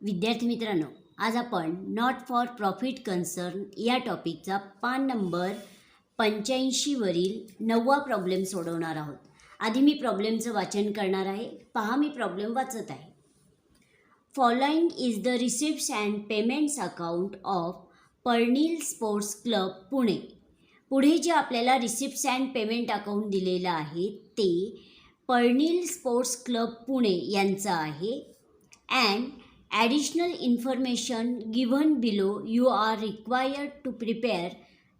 विद्यार्थी मित्रांनो, आज आपण नॉट फॉर प्रॉफिट कन्सर्न या टॉपिकचा पान नंबर 85 वरील 9वा प्रॉब्लेम सोडवणार आहोत. आधी मी प्रॉब्लेमचं वाचन करणार आहे. पहा, मी प्रॉब्लेम वाचत आहे. Following is the receipts and payments account of Parnil sports club Pune. पुढे जे आपल्याला रिसिप्ट्स अँड पेमेंट अकाउंट दिलेलं आहे ते पर्निल स्पोर्ट्स क्लब पुणे यांचं आहे. And additional information given below you are required to prepare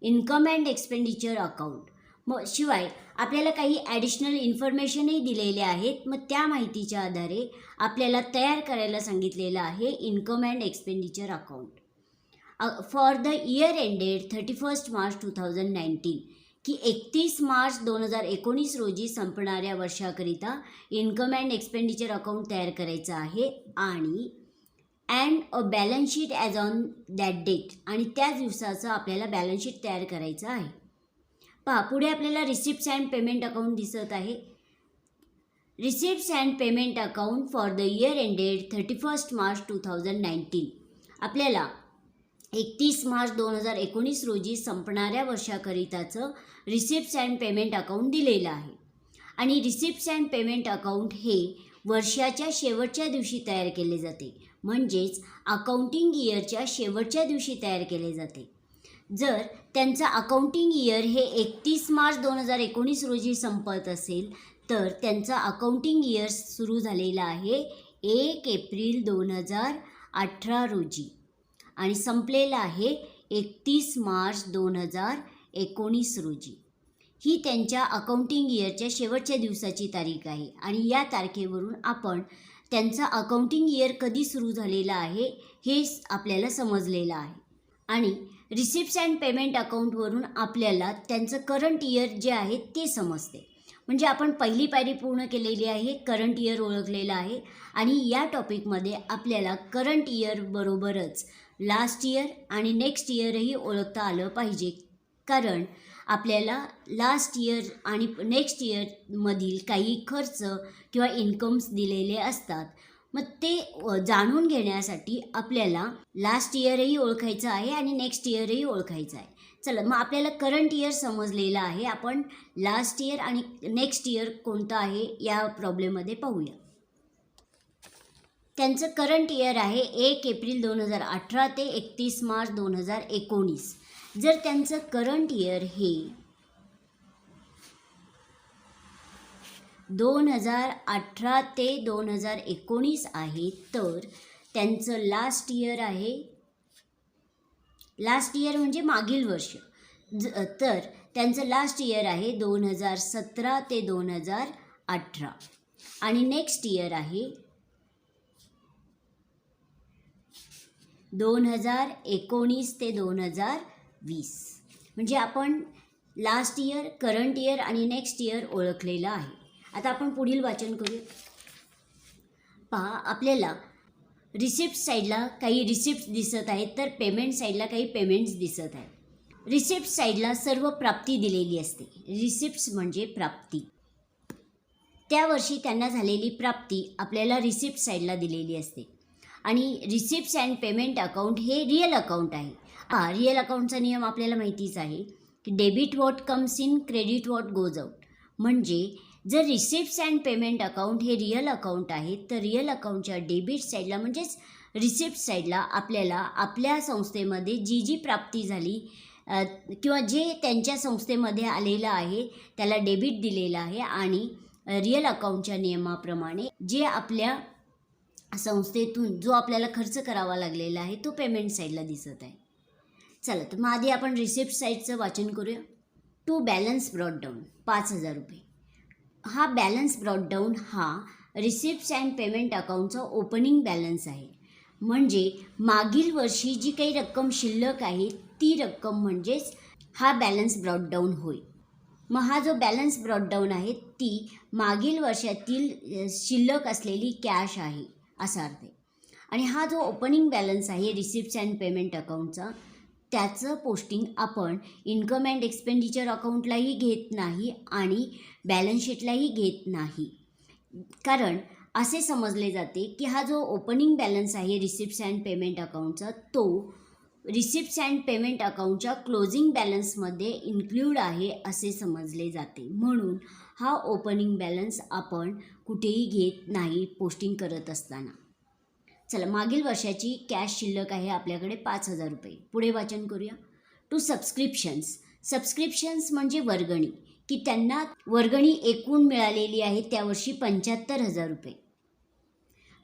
income and expenditure account. मग शिवाय आपल्याला काही ॲडिशनल इन्फॉर्मेशनही दिलेले आहेत. मग त्या माहितीच्या आधारे आपल्याला तयार करायला सांगितलेलं आहे income and expenditure account for the year ended 31 March 2019, की 31 मार्च 2019 रोजी संपणाऱ्या वर्षाकरिता इन्कम अँड एक्सपेंडिचर अकाउंट तयार करायचं आहे. आणि and a balance sheet as on that date, आणि त्याच दिवसाचं आपल्याला बॅलन्स शीट तयार करायचं आहे. पहा, पुढे आपल्याला रिसिप्ट्स अँड पेमेंट अकाउंट दिसत आहे. Receipts and payment account for the year ended 31 March 2019, आपल्याला 31 मार्च 2019 रोजी संपणाऱ्या वर्षाकरिताचं रिसिप्ट्स अँड पेमेंट अकाउंट दिलेलं आहे. आणि रिसिप्ट्स अँड पेमेंट अकाउंट हे वर्षाच्या शेवटच्या दिवशी तयार केले जाते, म्हणजेच अकाउंटिंग इयरच्या शेवटच्या दिवशी तयार केले जाते. जर त्यांचं अकाउंटिंग इयर हे 31 मार्च 2019 रोजी संपत असेल तर त्यांचं अकाउंटिंग इयर सुरू झालेलं आहे 1 एप्रिल 2018 रोजी आणि संपलेलं आहे 31 मार्च 2019 रोजी. ही त्यांच्या अकाउंटिंग इयरच्या शेवटच्या दिवसाची तारीख आहे. आणि या तारखेवरून आपण त्यांचं अकाउंटिंग इयर कधी सुरू झालेलं आहे हे आपल्याला समजलेलं आहे. आणि रिसिप्ट्स अँड पेमेंट अकाउंटवरून आपल्याला त्यांचं करंट इयर जे आहे ते समजते. म्हणजे आपण पहिली पायरी पूर्ण केलेली आहे, करंट इयर ओळखलेलं आहे. आणि या टॉपिकमध्ये आपल्याला करंट इयर बरोबरच लास्ट इयर आणि नेक्स्ट इयरही ओळखता आलं पाहिजे, कारण आपल्याला लास्ट इयर आणि नेक्स्ट इयरमधील काही खर्च किंवा इन्कम्स दिलेले असतात. मग ते जाणून घेण्यासाठी आपल्याला लास्ट इयरही ओळखायचं आहे आणि नेक्स्ट इयरही ओळखायचं आहे. चला, मग आपल्याला करंट इयर समजलेलं आहे. आपण लास्ट इयर आणि नेक्स्ट इयर कोणतं आहे या प्रॉब्लेममध्ये पाहूया. त्यांचं करंट इयर आहे 1 एप्रिल 2018 ते 31 मार्च 2019. जर त्यांचं करंट इयर हे 2018 ते 2019 आहे तर त्यांचं लास्ट इयर आहे, लास्ट इयर म्हणजे मागील वर्ष, तर त्यांचं लास्ट इयर आहे 2017 ते 2018 आणि नेक्स्ट इयर आहे 2019 ते 2020. म्हणजे आपण लास्ट इयर, करंट इयर आणि नेक्स्ट इयर ओळखलेलं आहे. आता आपण पुढील वाचन करूया. पहा, आपल्याला रिसिप्ट साईडला काही रिसिप्ट्स दिसत आहेत तर पेमेंट साईडला काही पेमेंट्स दिसत आहेत. रिसिप्ट साईडला सर्व प्राप्ती दिलेली असते. रिसिप्ट्स म्हणजे प्राप्ती, त्या वर्षी त्यांना झालेली प्राप्ती आपल्याला रिसिप्ट साईडला दिलेली असते. आणि रिसिप्ट्स अँड पेमेंट अकाउंट हे रिअल अकाउंट आहे. रिअल अकाउंटचा नियम आपल्याला माहितीच आहे की debit what comes in, credit what goes out. म्हणजे जर रिसिप्ट्स अँड पेमेंट अकाउंट हे रिअल अकाउंट आहे तर रिअल अकाउंटच्या डेबिट साईडला म्हणजेच रिसिप्ट साईडला आपल्याला आपल्या संस्थेमध्ये जी जी प्राप्ती झाली किंवा जे त्यांच्या संस्थेमध्ये आलेलं आहे त्याला डेबिट दिलेलं आहे. आणि रिअल अकाउंटच्या नियमाप्रमाणे जे आपल्या संस्थेतून जो आपल्याला खर्च करावा लागलेला आहे तो पेमेंट साईडला दिसत आहे. चला, तर मग आधी आपण रिसिप्ट साईडचं वाचन करूया. टू बॅलन्स ब्रॉट डाऊन 5,000 रुपये. हा बॅलन्स ब्रॉट डाऊन हा रिसिप्ट्स अँड पेमेंट अकाउंटचा ओपनिंग बॅलन्स आहे. म्हणजे मागील वर्षी जी काही रक्कम शिल्लक आहे ती रक्कम म्हणजेच हा बॅलन्स ब्रॉट डाऊन होय. मग हा जो बॅलन्स ब्रॉट डाऊन आहे ती मागील वर्षातील शिल्लक असलेली कॅश आहे असा अर्थ आहे. आणि हा जो ओपनिंग बॅलन्स आहे रिसिप्ट्स अँड पेमेंट अकाउंटचा, त्याचं पोस्टिंग आपण इन्कम अँड एक्सपेंडिचर अकाउंटलाही घेत नाही आणि बॅलन्स शीटलाही घेत नाही, कारण असे समजले जाते की हा जो ओपनिंग बॅलन्स आहे रिसिप्ट्स अँड पेमेंट अकाउंटचा, तो रिसिप्ट्स अँड पेमेंट अकाउंटच्या क्लोजिंग बॅलन्समध्ये इन्क्ल्यूड आहे असे समजले जाते. म्हणून हा ओपनिंग बॅलन्स आपण कुठेही घेत नाही पोस्टिंग करत असताना. चला, मागील वर्षाची कॅश शिल्लक आहे आपल्याकडे 5,000 रुपये. पुढे वाचन करूया. टू सबस्क्रिप्शन्स म्हणजे वर्गणी, की त्यांना वर्गणी एकूण मिळालेली आहे त्यावर्षी 75,000 रुपये.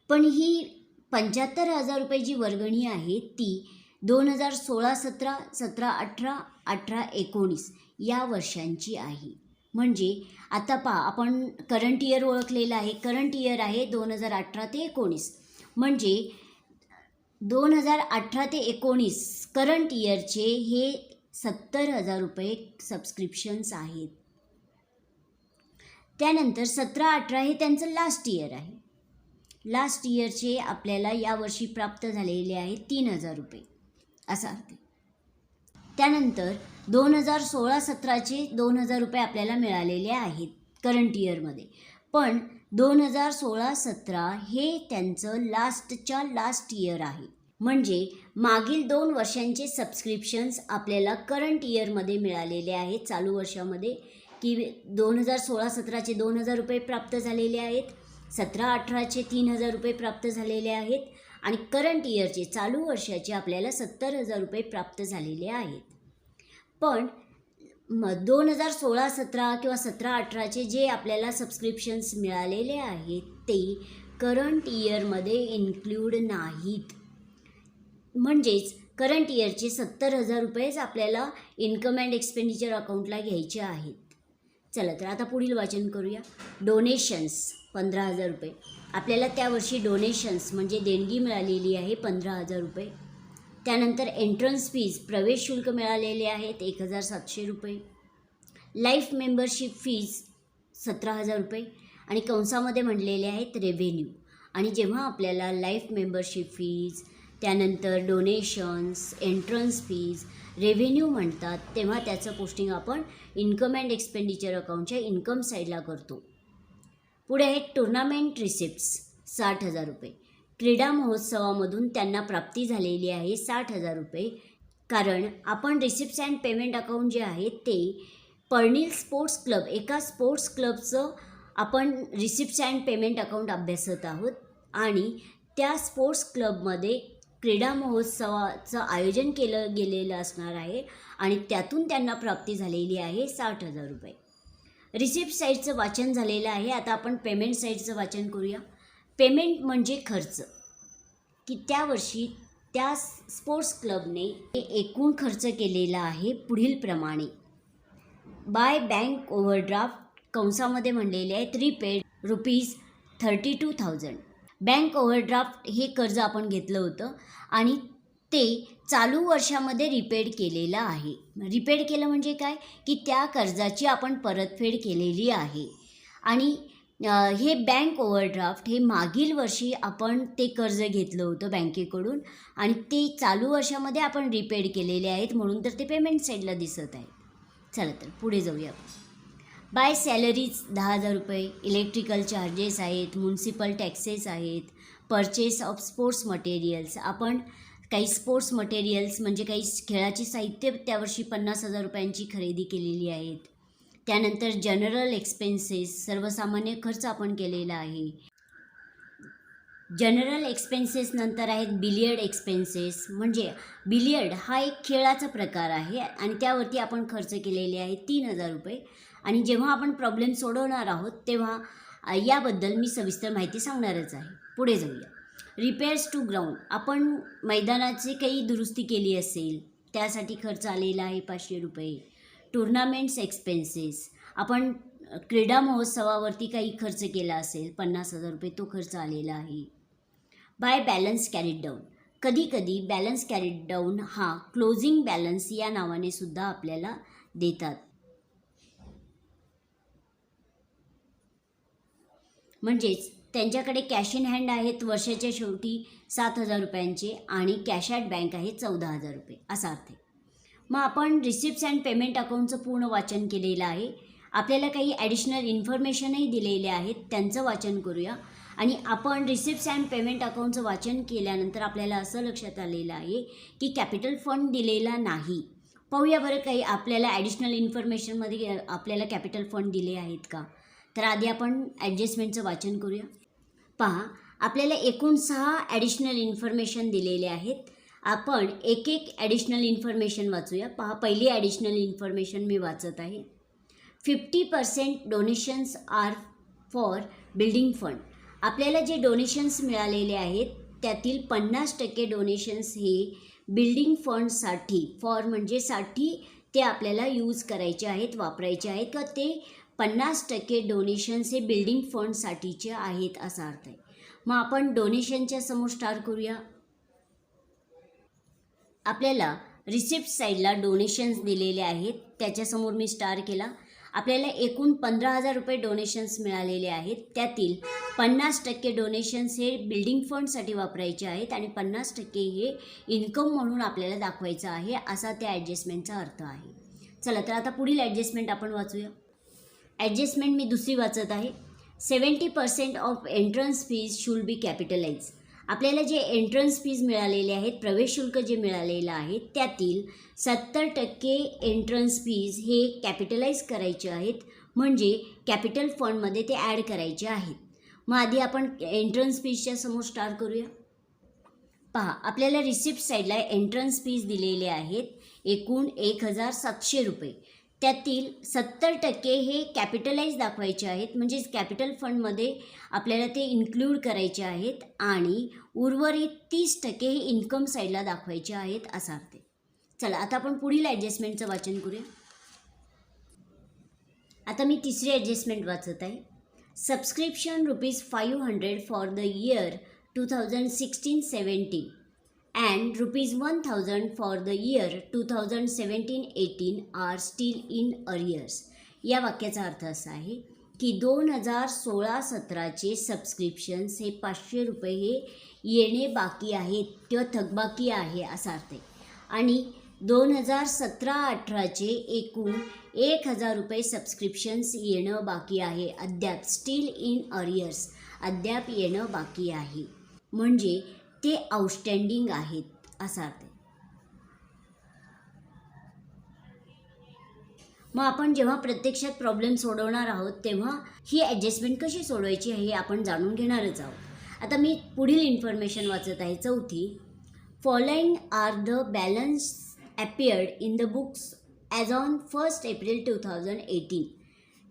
पण ही 75,000 रुपये जी वर्गणी आहे ती 2016-17, 17-18, 18-19 या वर्षांची आहे. म्हणजे आता पहा, आपण करंट इयर ओळखलेलं आहे. करंट इयर आहे 2018 ते 19. म्हणजे 2018 ते 19 करंट इयरचे हे 70,000 रुपये सबस्क्रिप्शन्स आहेत. त्यानंतर 17-18 हे त्यांचं लास्ट इयर आहे. लास्ट इयरचे आपल्याला यावर्षी प्राप्त झालेले आहे 3,000 रुपये असा अर्थ. त्यानंतर 2016-17चे 2,000 रुपये आपल्याला मिळालेले आहेत करंट इयरमध्ये. पण 2016-17 हे त्यांचं लास्ट इयर आहे. म्हणजे मागील 2 वर्षांचे सबस्क्रिप्शन्स आपल्याला करंट इयरमध्ये मिळालेले आहेत. चालू वर्षामध्ये की 2016-17चे 2,000 रुपये प्राप्त झालेले आहेत, 17-18चे 3,000 रुपये प्राप्त झालेले आहेत आणि करंट इयरचे चालू वर्षाचे आपल्याला 70,000 रुपये प्राप्त झालेले आहेत. पण 2016-17 किंवा 17-18चे जे आपल्याला सबस्क्रिप्शन्स मिळालेले आहेत ते करंट इयरमध्ये इन्क्ल्यूड नाहीत. म्हणजेच करंट इयरचे 70,000 रुपयेच आपल्याला इन्कम अँड एक्सपेंडिचर अकाउंटला घ्यायचे आहेत. चला तर आता पुढील वाचन करूया. डोनेशन्स 15,000 रुपये. आपल्याला त्यावर्षी डोनेशन्स म्हणजे देणगी मिळालेली आहे 15,000 रुपये. त्यानंतर एंट्रन्स फीज प्रवेश शुल्क मिळालेले आहेत 1,700 रुपये. लाईफ मेंबरशिप फीज 17,000 रुपये आणि कंसामध्ये म्हणलेले आहेत रेव्हेन्यू. आणि जेव्हा आपल्याला लाईफ मेंबरशिप फीज, त्यानंतर डोनेशन्स, एंट्रन्स फीज, रेव्हेन्यू म्हणतात तेव्हा त्याचं पोस्टिंग आपण इन्कम अँड एक्सपेंडिचर अकाउंटच्या इन्कम साईडला करतो. पुढे आहे टुर्नामेंट रिसिप्ट्स 60,000 रुपये. क्रीडा महोत्सवामधून त्यांना प्राप्ती झालेली आहे 60,000 रुपये. कारण आपण रिसिप्ट्स अँड पेमेंट अकाउंट जे आहे ते पर्निल स्पोर्ट्स क्लब, एका स्पोर्ट्स क्लबचं आपण रिसिप्ट्स अँड पेमेंट अकाउंट अभ्यासत आहोत आणि त्या स्पोर्ट्स क्लबमध्ये क्रीडा महोत्सवाचं आयोजन केलं गेलेलं असणार आहे आणि त्यातून त्यांना प्राप्ती झालेली आहे 60,000 रुपये. रिसिप्ट साईडचं वाचन झालेलं आहे. आता आपण पेमेंट साईडचं वाचन करूया. पेमेंट म्हणजे खर्च, की त्यावर्षी त्या स्पोर्ट्स क्लबने एकूण खर्च केलेला आहे पुढील प्रमाणे. बाय बँक ओव्हरड्राफ्ट कंसामध्ये म्हणलेले आहेत रिपेड ₹32,000. बँक ओव्हरड्राफ्ट हे कर्ज आपण घेतलं होतं आणि ते चालू वर्षामध्ये रिपेड केलेलं आहे. रिपेड केलं म्हणजे काय, की त्या कर्जाची आपण परतफेड केलेली आहे. आणि हे बँक ओव्हरड्राफ्ट हे मागील वर्षी आपण ते कर्ज घेतलं होतं बँकेकडून आणि ते चालू वर्षामध्ये आपण रिपेड केलेले आहेत, म्हणून तर ते पेमेंट साईडला दिसत आहे. चला तर पुढे जाऊया. बाय सॅलरीज 10,000 रुपये. इलेक्ट्रिकल चार्जेस आहेत, म्युन्सिपल टॅक्सेस आहेत, परचेस ऑफ स्पोर्ट्स मटेरियल्स. आपण काही स्पोर्ट्स मटेरियल्स म्हणजे काही खेळाची साहित्य त्यावर्षी 50,000 रुपयांची खरेदी केलेली आहेत. त्यानंतर जनरल एक्सपेन्सेस, सर्वसामान्य खर्च आपण केलेला आहे. जनरल एक्सपेन्सेस नंतर आहेत बिलियर्ड एक्सपेन्सेस. म्हणजे बिलियर्ड हा एक खेळाचा प्रकार आहे आणि त्यावरती आपण खर्च केलेले आहे 3,000 रुपये. आणि जेव्हा आपण प्रॉब्लेम सोडवणार आहोत तेव्हा याबद्दल मी सविस्तर माहिती सांगणारच आहे. पुढे जाऊया. Repairs to ground. आपण मैदानाची काही दुरुस्ती केली असेल त्यासाठी खर्च आलेला आहे 500 रुपये. टुर्नामेंट्स एक्सपेन्सेस, आपण क्रीडा महोत्सवावरती काही खर्च केला असेल 50,000 रुपये, तो खर्च आलेला आहे. By balance carried down. कधीकधी बॅलन्स कॅरीड डाऊन हा क्लोजिंग बॅलन्स या नावाने सुद्धा आपल्याला देतात. म्हणजेच त्यांच्याकडे कॅश इन हँड आहेत वर्षाच्या शेवटी 7,000 रुपयांचे आणि कॅश ॲट बँक आहे 14,000 रुपये असा अर्थ आहे. मग आपण रिसिप्ट्स अँड पेमेंट अकाउंटचं पूर्ण वाचन केलेलं आहे. आपल्याला काही ॲडिशनल इन्फॉर्मेशनही दिलेले आहेत, त्यांचं वाचन करूया. आणि आपण रिसिप्ट्स अँड पेमेंट अकाउंटचं वाचन केल्यानंतर आपल्याला असं लक्षात आलेलं आहे की कॅपिटल फंड दिलेला नाही. पाहूया बरं काही आपल्याला ॲडिशनल इन्फॉर्मेशनमध्ये आपल्याला कॅपिटल फंड दिले आहेत का. तर आधी आपण ॲडजस्टमेंटचं वाचन करूया. पहा, आपल्याला एकूण 6 ॲडिशनल इन्फॉर्मेशन दिलेले आहेत. आपण एक एक ॲडिशनल इन्फॉर्मेशन वाचूया. पहा, पहिली ॲडिशनल इन्फॉर्मेशन मी वाचत आहे. 50% donations are for building fund. आपल्याला जे डोनेशन्स मिळालेले आहेत त्यातील 50% डोनेशन्स हे बिल्डिंग फंडसाठी, फॉर म्हणजे साठी, ते आपल्याला यूज करायचे आहेत, वापरायचे आहेत, का ते 50% डोनेशन्स हे बिल्डिंग फंडसाठीचे आहेत असा अर्थ आहे. मग आपण डोनेशनच्या समोर स्टार करूया. आपल्याला रिसिप्ट साईडला डोनेशन्स दिलेले आहेत, त्याच्यासमोर मी स्टार केला. आपल्याला एकूण 15,000 रुपये डोनेशन्स मिळालेले आहेत. त्यातील 50% डोनेशन्स हे बिल्डिंग फंडसाठी वापरायचे आहेत आणि 50% हे इन्कम म्हणून आपल्याला दाखवायचं आहे, असा त्या ॲडजस्टमेंटचा अर्थ आहे. चला, तर आता पुढील ॲडजस्टमेंट आपण वाचूया. ॲडजस्टमेंट मी दुसरी वाचत आहे. 70% of entrance fees should be capitalise. आपल्याला जे एंट्रन्स फीज मिळालेले आहेत, प्रवेश शुल्क जे मिळालेलं आहे, त्यातील 70% एंट्रन्स फीज हे कॅपिटलाइज करायचे आहेत, म्हणजे कॅपिटल फंडमध्ये ते ॲड करायचे आहेत. मग आधी आपण एंट्रन्स फीजच्या समोर स्टार करूया. पहा, आपल्याला रिसिप्ट साईडला एंट्रन्स फीज दिलेले आहेत एकूण 1,700 रुपये. त्यातील 70% हे कॅपिटलाइज दाखवायचे आहेत, म्हणजेच कॅपिटल फंडमध्ये आपल्याला ते इन्क्लूड करायचे आहेत आणि उर्वरित 30% हे इन्कम साईडला दाखवायचे आहेत असा अर्थ आहे. चला, आता आपण पुढील ॲडजस्टमेंटचं वाचन करूया. आता मी तिसरी ॲडजस्टमेंट वाचत आहे. Subscription ₹500 for the year 2016-17 and ₹1,000 for the year 2017-18 are still in arrears. या वाक्याचा अर्थ असा आहे की 2016-17चे सबस्क्रिप्शन्स हे 500 रुपये हे येणे बाकी आहेत किंवा थकबाकी आहे असा अर्थ आहे. आणि 2017-18चे एकूण 1,000 रुपये सबस्क्रिप्शन्स येणं बाकी आहे, अद्याप स्टील इन अरियर्स, अद्याप येणं बाकी आहे, म्हणजे ते आउटस्टँडिंग आहेत असा अर्थ आहे. मग आपण जेव्हा प्रत्यक्षात प्रॉब्लेम सोडवणार आहोत तेव्हा ही ॲडजस्टमेंट कशी सोडवायची हे आपण जाणून घेणारच आहोत. आता मी पुढील इन्फॉर्मेशन वाचत आहे. चौथी, following are the balance appeared in the books as on 1 April 2018.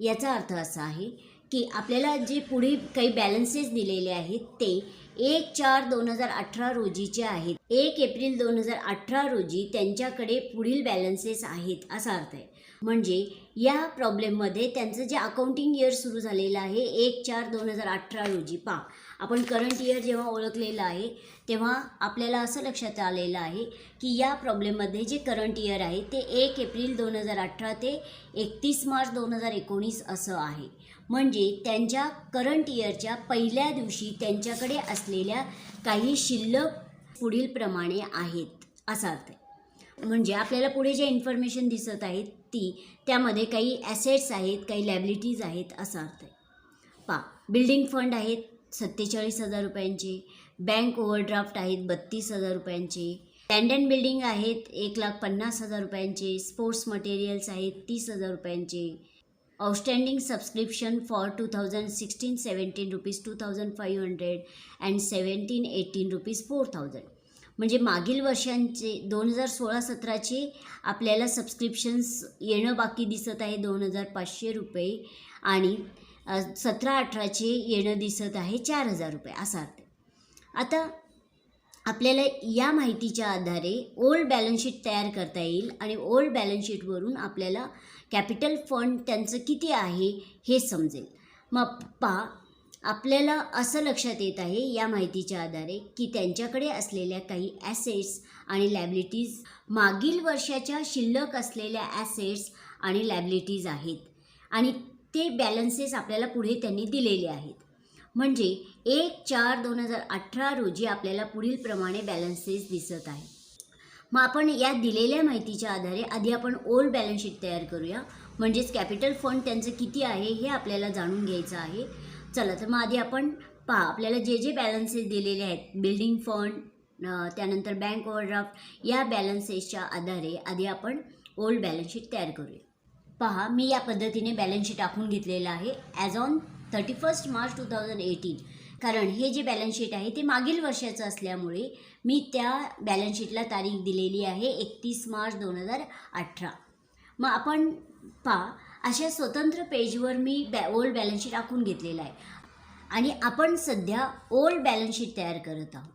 याचा अर्थ असा आहे की आपल्याला जे पुढे काही बॅलन्सेस दिलेले आहेत ते 1/4/2018 रोजीचे आहेत. 1 एप्रिल 2018 रोजी त्यांच्याकडे पुढील बॅलन्सेस आहेत असा अर्थ आहे. म्हणजे या प्रॉब्लेममध्ये त्यांचं जे अकाउंटिंग इयर सुरू झालेलं आहे 1/4/2018 रोजी. पहा, आपण करंट इयर जेव्हा ओळखलेलं आहे तेव्हा आपल्याला असं लक्षात आलेलं आहे की या प्रॉब्लेममध्ये जे करंट इयर आहे ते 1 एप्रिल 2018 ते 31 मार्च 2019 असं आहे. म्हणजे त्यांच्या करंट इयरच्या पहिल्या दिवशी त्यांच्याकडे असलेल्या काही शिल्लक पुढील प्रमाणे आहेत असा अर्थ आहे. म्हणजे आपल्याला पुढे जे इन्फॉर्मेशन दिसत आहेत त्यामध्ये काही ॲसेट्स आहेत, काही लायबिलिटीज आहेत असा अर्थ आहे. पहा, बिल्डिंग फंड आहेत 47,000 रुपयांचे, बँक ओव्हरड्राफ्ट आहेत 32,000 रुपयांचे, लँड अँड बिल्डिंग आहेत 1,50,000 रुपयांचे, स्पोर्ट्स मटेरियल्स आहेत 30,000 रुपयांचे, आउटस्टँडिंग सबस्क्रिप्शन फॉर 2016-17 ₹2,500 अँड 17-18 ₹4,000. म्हणजे मागील वर्षांचे 2016-17चे आपल्याला सबस्क्रिप्शन्स येणं बाकी दिसत आहे 2,500 रुपये आणि 17-18चे येणं दिसत आहे 4,000 रुपये असा अर्थ आहे. आता आपल्याला या माहितीच्या आधारे ओल्ड बॅलन्स शीट तयार करता येईल आणि ओल्ड बॅलन्स शीटवरून आपल्याला कॅपिटल फंड त्यांचं किती आहे हे समजेल. मग पहा, आपल्याला असं लक्षात येत आहे या माहितीच्या आधारे की त्यांच्याकडे असलेल्या काही ॲसेट्स आणि लायबिलिटीज मागील वर्षाच्या शिल्लक असलेल्या ॲसेट्स आणि लायबिलिटीज आहेत आणि ते बॅलन्सेस आपल्याला पुढे त्यांनी दिलेले आहेत. म्हणजे 1/4/2018 रोजी आपल्याला पुढील प्रमाणे बॅलन्सेस दिसत आहे. मग आपण या दिलेल्या माहितीच्या आधारे आधी आपण ओल्ड बॅलन्स शीट तयार करूया, म्हणजेच कॅपिटल फंड त्यांचं किती आहे हे आपल्याला जाणून घ्यायचं आहे. चला, तर मग आधी आपण पहा आपल्याला जे जे बॅलन्सेस दिलेले आहेत बिल्डिंग फंड त्यानंतर बँक ओव्हरड्राफ्ट या बॅलन्सेसच्या आधारे आधी आपण ओल्ड बॅलन्स शीट तयार करूया. पहा मी या पद्धतीने बॅलन्स शीट आखून घेतलेलं आहे ॲज ऑन 31 मार्च 2018. कारण हे जे बॅलन्स शीट आहे ते मागील वर्षाचं असल्यामुळे मी त्या बॅलन्स शीटला तारीख दिलेली आहे 31 मार्च 2018. मग आपण पहा अशा स्वतंत्र पेजवर मी ओल्ड बॅलन्स शीट आखून घेतलेलं आहे आणि आपण सध्या ओल्ड बॅलन्स शीट तयार करत आहोत.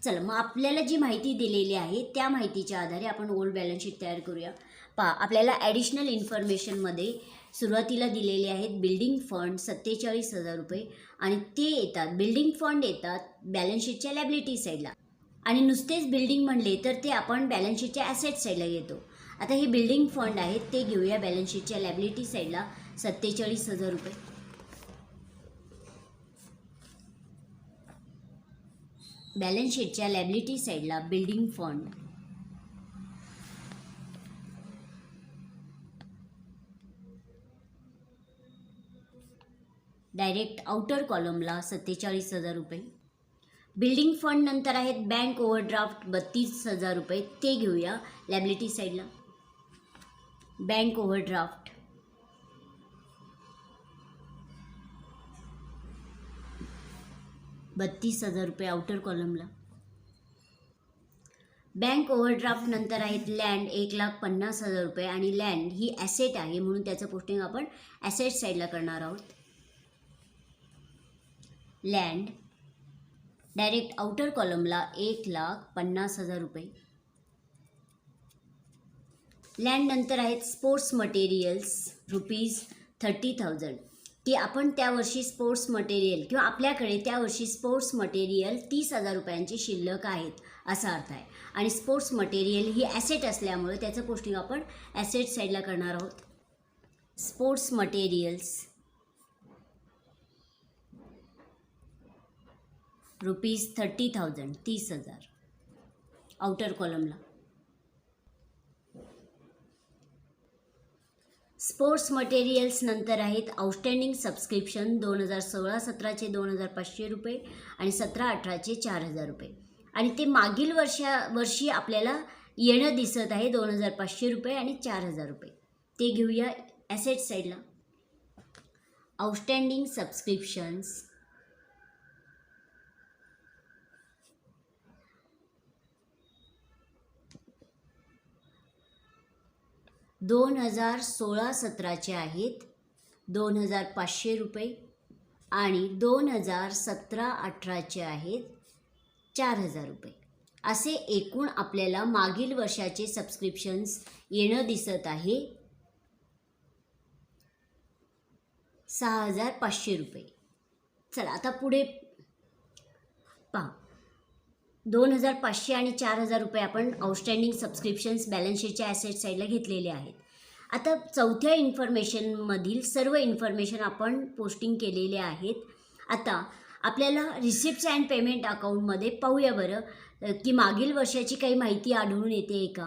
चला मग आपल्याला जी माहिती दिलेली आहे त्या माहितीच्या आधारे आपण ओल्ड बॅलन्स शीट तयार करूया. पहा आपल्याला ॲडिशनल इन्फॉर्मेशनमध्ये सुरुवातीला दिलेले आहेत बिल्डिंग फंड 47,000 रुपये आणि ते येतात बिल्डिंग फंड येतात बॅलन्स शीटच्या लॅबिलिटी साईडला आणि नुसतेच बिल्डिंग म्हणले तर ते आपण बॅलन्स शीटच्या ॲसेट साईडला घेतो. आता हे बिल्डिंग फंड आहेत ते घेऊया बॅलन्स शीटच्या लॅबिलिटी साईडला 47,000 रुपये. बॅलन्स शीटच्या लॅबिलिटी साईडला बिल्डिंग फंड डायरेक्ट आउटर कॉलमला 47,000 रुपये. बिल्डिंग फंड नंतर आहेत बँक ओव्हरड्राफ्ट 32,000 रुपये ते घेऊया लॅबिलिटी साईडला. बँक ओव्हरड्राफ्ट 32,000 रुपये आउटर कॉलमला. बँक ओव्हरड्राफ्ट नंतर आहेत लँड 1,50,000 रुपये आणि लँड ही ॲसेट आहे म्हणून त्याचं पोस्टिंग आपण ॲसेट साईडला करणार आहोत. लँड डायरेक्ट आउटर कॉलमला 1,50,000 रुपये. लँड नंतर आहेत स्पोर्ट्स मटेरियल्स ₹30,000 की आपण त्यावर्षी स्पोर्ट्स मटेरियल किंवा आपल्याकडे त्यावर्षी स्पोर्ट्स मटेरियल 30,000 रुपयांची शिल्लक आहेत असा अर्थ आहे आणि स्पोर्ट्स मटेरियल ही ॲसेट असल्यामुळे त्याचं पोस्टिंग आपण ॲसेट साईडला करणार आहोत. Sports materials ₹30,000 30,000 outer कॉलमला. Sports materials नंतर आहेत आउटस्टँडिंग सबस्क्रिप्शन 2016-17चे 2,500 रुपये आणि 17-18चे 4,000 रुपये आणि ते मागील वर्षी आपल्याला येणं दिसत आहे 2,500 रुपये आणि 4,000 रुपये ते घेऊया ॲसेट साईडला. आउटस्टँडिंग सबस्क्रिप्शन्स 2016-17चे आहेत 2,500 रुपये आणि 2017-18चे आहेत 4,000 रुपये. असे एकूण आपल्याला मागील वर्षाचे सबस्क्रिप्शन्स येणं दिसत आहे 6,500 रुपये. चला आता पुढे पहा 2,500 आणि 4,000 रुपये आपण आउटस्टँडिंग सबस्क्रिप्शन्स बॅलन्स शीटच्या ॲसेट साईडला घेतलेले आहेत. आता चौथ्या इन्फॉर्मेशनमधील सर्व इन्फॉर्मेशन आपण पोस्टिंग केलेले आहेत. आता आपल्याला रिसिप्ट्स अँड पेमेंट अकाउंटमध्ये पाहूया बरं की मागील वर्षाची काही माहिती आढळून येते का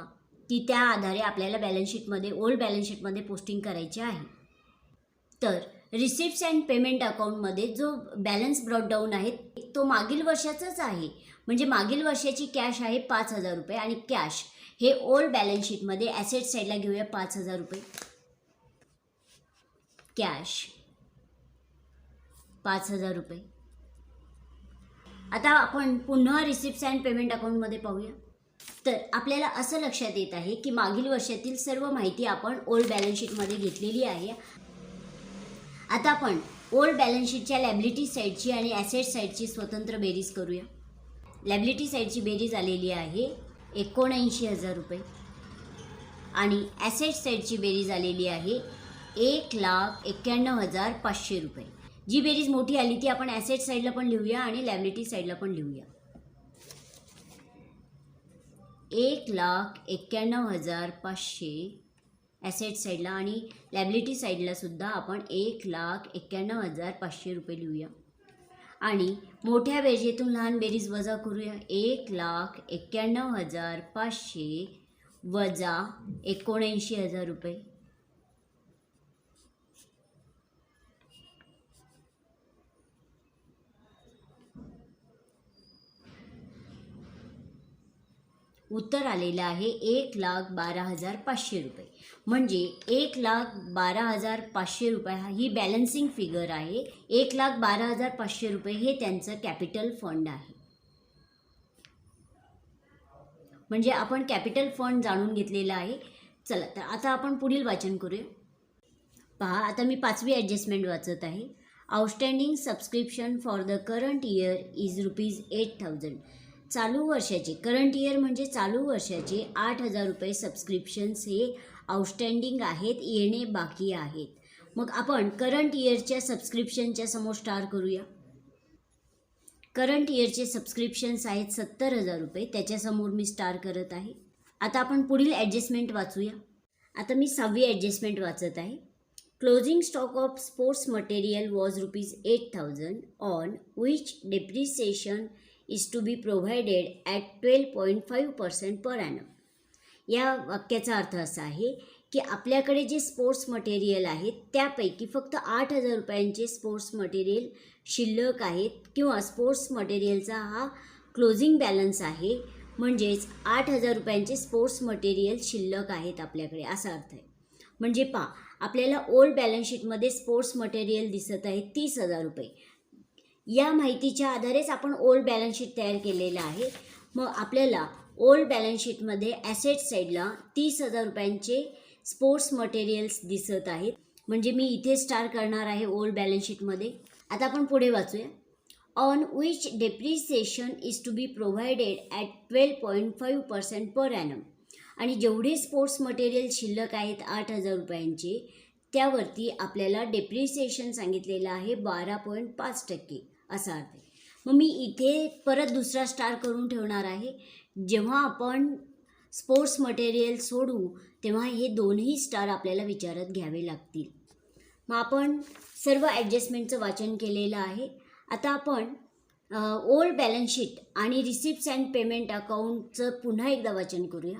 की त्या आधारे आपल्याला बॅलन्स शीटमध्ये ओल्ड बॅलन्स शीटमध्ये पोस्टिंग करायचे आहे. तर रिसिप्ट्स अँड पेमेंट अकाउंटमध्ये जो बॅलन्स ब्रॉडडाऊन आहे तो मागील वर्षाचाच आहे. म्हणजे मागील वर्षाची कॅश आहे 5,000 रुपये आणि कॅश हे ओल्ड बॅलन्स शीटमध्ये ॲसेट साईडला घेऊया 5,000 रुपये. कॅश 5,000 रुपये. आता आपण पुन्हा रिसिप्ट्स अँड पेमेंट अकाउंटमध्ये पाहूया. तर आपल्याला असं लक्षात येत आहे की मागील वर्षातील सर्व माहिती आपण ओल्ड बॅलन्स शीटमध्ये घेतलेली आहे. आता आपण ओल्ड बॅलन्स शीटच्या लॅबिलिटी साईडची आणि ॲसेट साईडची स्वतंत्र बेरीज करूया. लॅबिलिटी साईडची बेरीज आलेली आहे 79,000 रुपये आणि ॲसेट साईडची बेरीज आलेली आहे 1,91,500 रुपये. जी बेरीज मोठी आली ती आपण ॲसेट साईडला पण लिहूया आणि लॅबिलिटी साईडला पण लिहूया. 1,91,500 ॲसेट साईडला आणि लॅबिलिटी साईडला सुद्धा आपण 1,91,500 रुपये लिहूया आणि मोठ्या बेरजेतून लहान बेरीज वजा करूया. 1,91,500 वजा 79,000 रुपये उत्तर आलेलं आहे 1,12,500 रुपये. म्हणजे 1,12,500 रुपये ही बॅलन्सिंग फिगर आहे. 1,12,500 रुपये हे त्यांचं कॅपिटल फंड आहे. म्हणजे आपण कॅपिटल फंड जाणून घेतलेला आहे. चला तर आता आपण पुढील वाचन करूया. पहा, आता मी 5वी ॲडजस्टमेंट वाचत आहे. Outstanding subscription for the current year is ₹8,000. चालू वर्षाचे, करंट इयर म्हणजे चालू वर्षाचे 8,000 रुपये सबस्क्रिप्शन्स हे आउटस्टँडिंग आहेत, येणे बाकी आहेत. मग आपण करंट इयरच्या सबस्क्रिप्शनच्या समोर स्टार करूया. करंट इयरचे सबस्क्रिप्शन्स आहेत 70,000 रुपये, त्याच्यासमोर मी स्टार करत आहे. आता आपण पुढील ॲडजस्टमेंट वाचूया. आता मी 6वी ॲडजस्टमेंट वाचत आहे. Closing stock of sports material was ₹8,000 on which depreciation is to be provided at 12.5% per annum. या वाक्याचा अर्थ असा आहे की आपल्याकडे जे स्पोर्ट्स मटेरियल आहेत त्यापैकी फक्त 8,000 रुपयांचे स्पोर्ट्स मटेरियल शिल्लक आहेत, किंवा स्पोर्ट्स मटेरियलचा हा क्लोजिंग बॅलन्स आहे. म्हणजेच 8,000 रुपयांचे स्पोर्ट्स मटेरियल शिल्लक आहेत आपल्याकडे, असा अर्थ आहे. म्हणजे पहा, आपल्याला ओल्ड बॅलन्स शीटमध्ये स्पोर्ट्स मटेरियल दिसत आहे 30,000 रुपये. या माहितीच्या आधारेच आपण ओल्ड बॅलन्स शीट तयार केलेलं आहे. मग आपल्याला ओल्ड बॅलन्स शीटमध्ये ॲसेट साईडला 30,000 रुपयांचे स्पोर्ट्स मटेरियल्स दिसत आहेत. म्हणजे मी इथे स्टार करणार आहे ओल्ड बॅलन्स शीटमध्ये. आता आपण पुढे वाचूया. On which depreciation is to be provided at 12.5% per annum. आणि जेवढे स्पोर्ट्स मटेरियल शिल्लक आहेत 8,000 रुपयांचे, त्यावरती आपल्याला डेप्रिसिएशन सांगितलेलं आहे 12.5% असा अर्थ आहे. मग मी इथे परत दुसरा स्टार करून ठेवणार आहे. जेव्हा आपण स्पोर्ट्स मटेरियल सोडू तेव्हा हे दोन्ही स्टार आपल्याला विचारात घ्यावे लागतील. मग आपण सर्व ॲडजस्टमेंटचं वाचन केलेलं आहे. आता आपण ओल्ड बॅलन्स शीट आणि रिसिप्ट्स अँड पेमेंट अकाउंटचं पुन्हा एकदा वाचन करूया.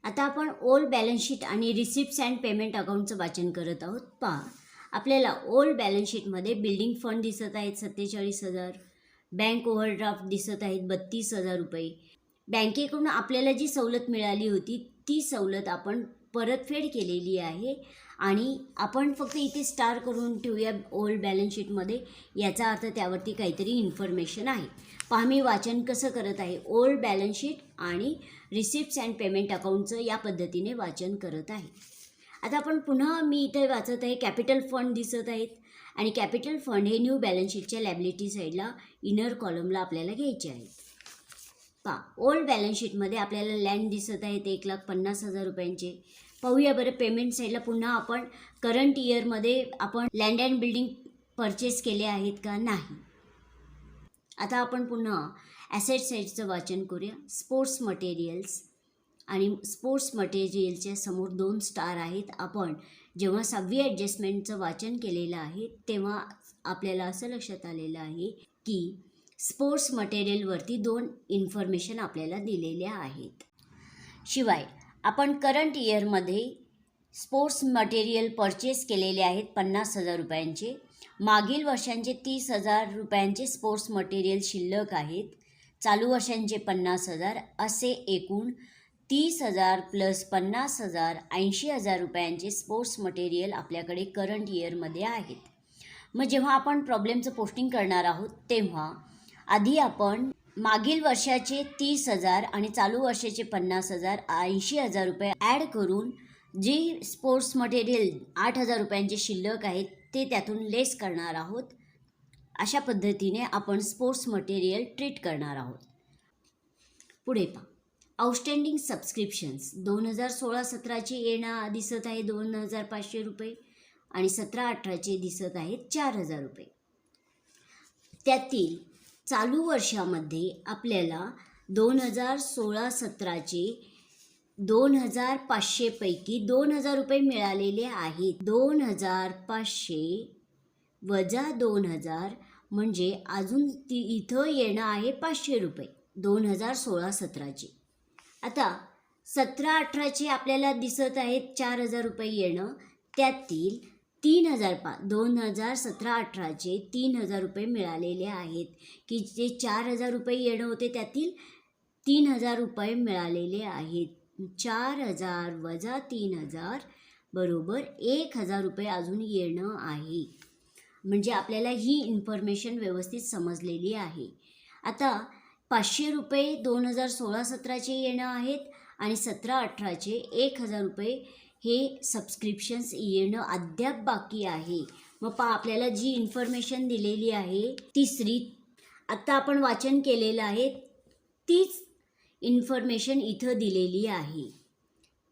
आता आपण ओल्ड बॅलन्स शीट आणि रिसिप्ट्स अँड पेमेंट अकाउंटचं वाचन करत आहोत. पहा, आपल्याला ओल्ड बॅलन्स शीटमध्ये बिल्डिंग फंड दिसत आहेत 47,000, बँक ओव्हरड्राफ्ट दिसत आहेत 32,000 रुपये. बँकेकडून आपल्याला जी सवलत मिळाली होती ती सवलत आपण परतफेड केलेली आहे आणि आपण फक्त इथे स्टार करून ठेवूया ओल्ड बॅलन्स शीटमध्ये. याचा अर्थ त्यावरती काहीतरी इन्फॉर्मेशन आहे. पहा, मी वाचन कसं करत आहे. ओल्ड बॅलन्स शीट आणि रिसिप्ट्स अँड पेमेंट अकाउंटचं या पद्धतीने वाचन करत आहे. आता आपण पुन्हा मी इथे वाचत आहे. कॅपिटल फंड दिसत आहेत आणि कॅपिटल फंड हे न्यू बॅलन्स शीटच्या लॅबिलिटी साईडला इनर कॉलमला आपल्याला घ्यायचे आहेत. पहा, ओल्ड बॅलन्स शीटमध्ये आपल्याला लँड दिसत आहेत 1,50,000 रुपयांचे. पाहूया बरं पेमेंट साईडला. पुन्हा आपण करंट इयरमध्ये आपण लँड अँड बिल्डिंग परचेस केले आहेत का, नाही. आता आपण पुन्हा ॲसेट साईडचं वाचन करूया. स्पोर्ट्स मटेरियल्स आणि स्पोर्ट्स मटेरियलच्या समोर 2 स्टार आहेत. आपण जेव्हा 6वी ॲडजस्टमेंटचं वाचन केलेलं आहे तेव्हा आपल्याला असं लक्षात आलेलं आहे की स्पोर्ट्स मटेरियलवरती 2 इन्फॉर्मेशन आपल्याला दिलेल्या आहेत. शिवाय आपण करंट इयरमध्ये स्पोर्ट्स मटेरियल परचेस केलेले आहेत 50,000 रुपयांचे. मागील वर्षांचे 30,000 रुपयांचे स्पोर्ट्स मटेरियल शिल्लक आहेत. चालू वर्षांचे 50,000 असे एकूण 30,000 प्लस 50,000 80,000 रुपयांचे स्पोर्ट्स मटेरियल आपल्याकडे करंट इयरमध्ये आहेत. मग जेव्हा आपण प्रॉब्लेमचं पोस्टिंग करणार आहोत तेव्हा आधी आपण मागील वर्षाचे 30,000 आणि चालू वर्षाचे 50,000 80,000 रुपये ॲड करून जी स्पोर्ट्स मटेरियल 8,000 रुपयांचे शिल्लक आहेत ते त्यातून लेस करणार आहोत. अशा पद्धतीने आपण स्पोर्ट्स मटेरियल ट्रीट करणार आहोत. पुढे पहा, आउटस्टँडिंग सबस्क्रिप्शन्स 2016-17चे येणं दिसत आहे 2,500 रुपये आणि 17-18चे दिसत आहेत 4,000 रुपये. त्यातील चालू वर्षामध्ये आपल्याला 2016-17चे 2,500 पैकी 2,000 रुपये मिळालेले आहेत. 2,500 वजा 2,000 म्हणजे अजून इथं येणं आहे 500 रुपये 2016-17चे. आता 17-18चे आपल्याला दिसत आहेत 4,000 रुपये येणं. त्यातील 2017-18चे 3,000 रुपये मिळालेले आहेत, की जे 4,000 रुपये येणं होते त्यातील 3,000 रुपये मिळालेले आहेत. 4,000 वजा 3,000 बरोबर 1,000 रुपये अजून येणं आहे. म्हणजे आपल्याला ही इन्फॉर्मेशन व्यवस्थित समजलेली आहे. आता 500 रुपये 2016-17चे येणं आहेत आणि 17-18चे 1,000 रुपये हे सबस्क्रिप्शन्स येणं अद्याप बाकी आहे. मग आपल्याला जी इन्फॉर्मेशन दिलेली आहे तिसरी, आत्ता आपण वाचन केलेलं आहे तीच इन्फॉर्मेशन इथं दिलेली आहे.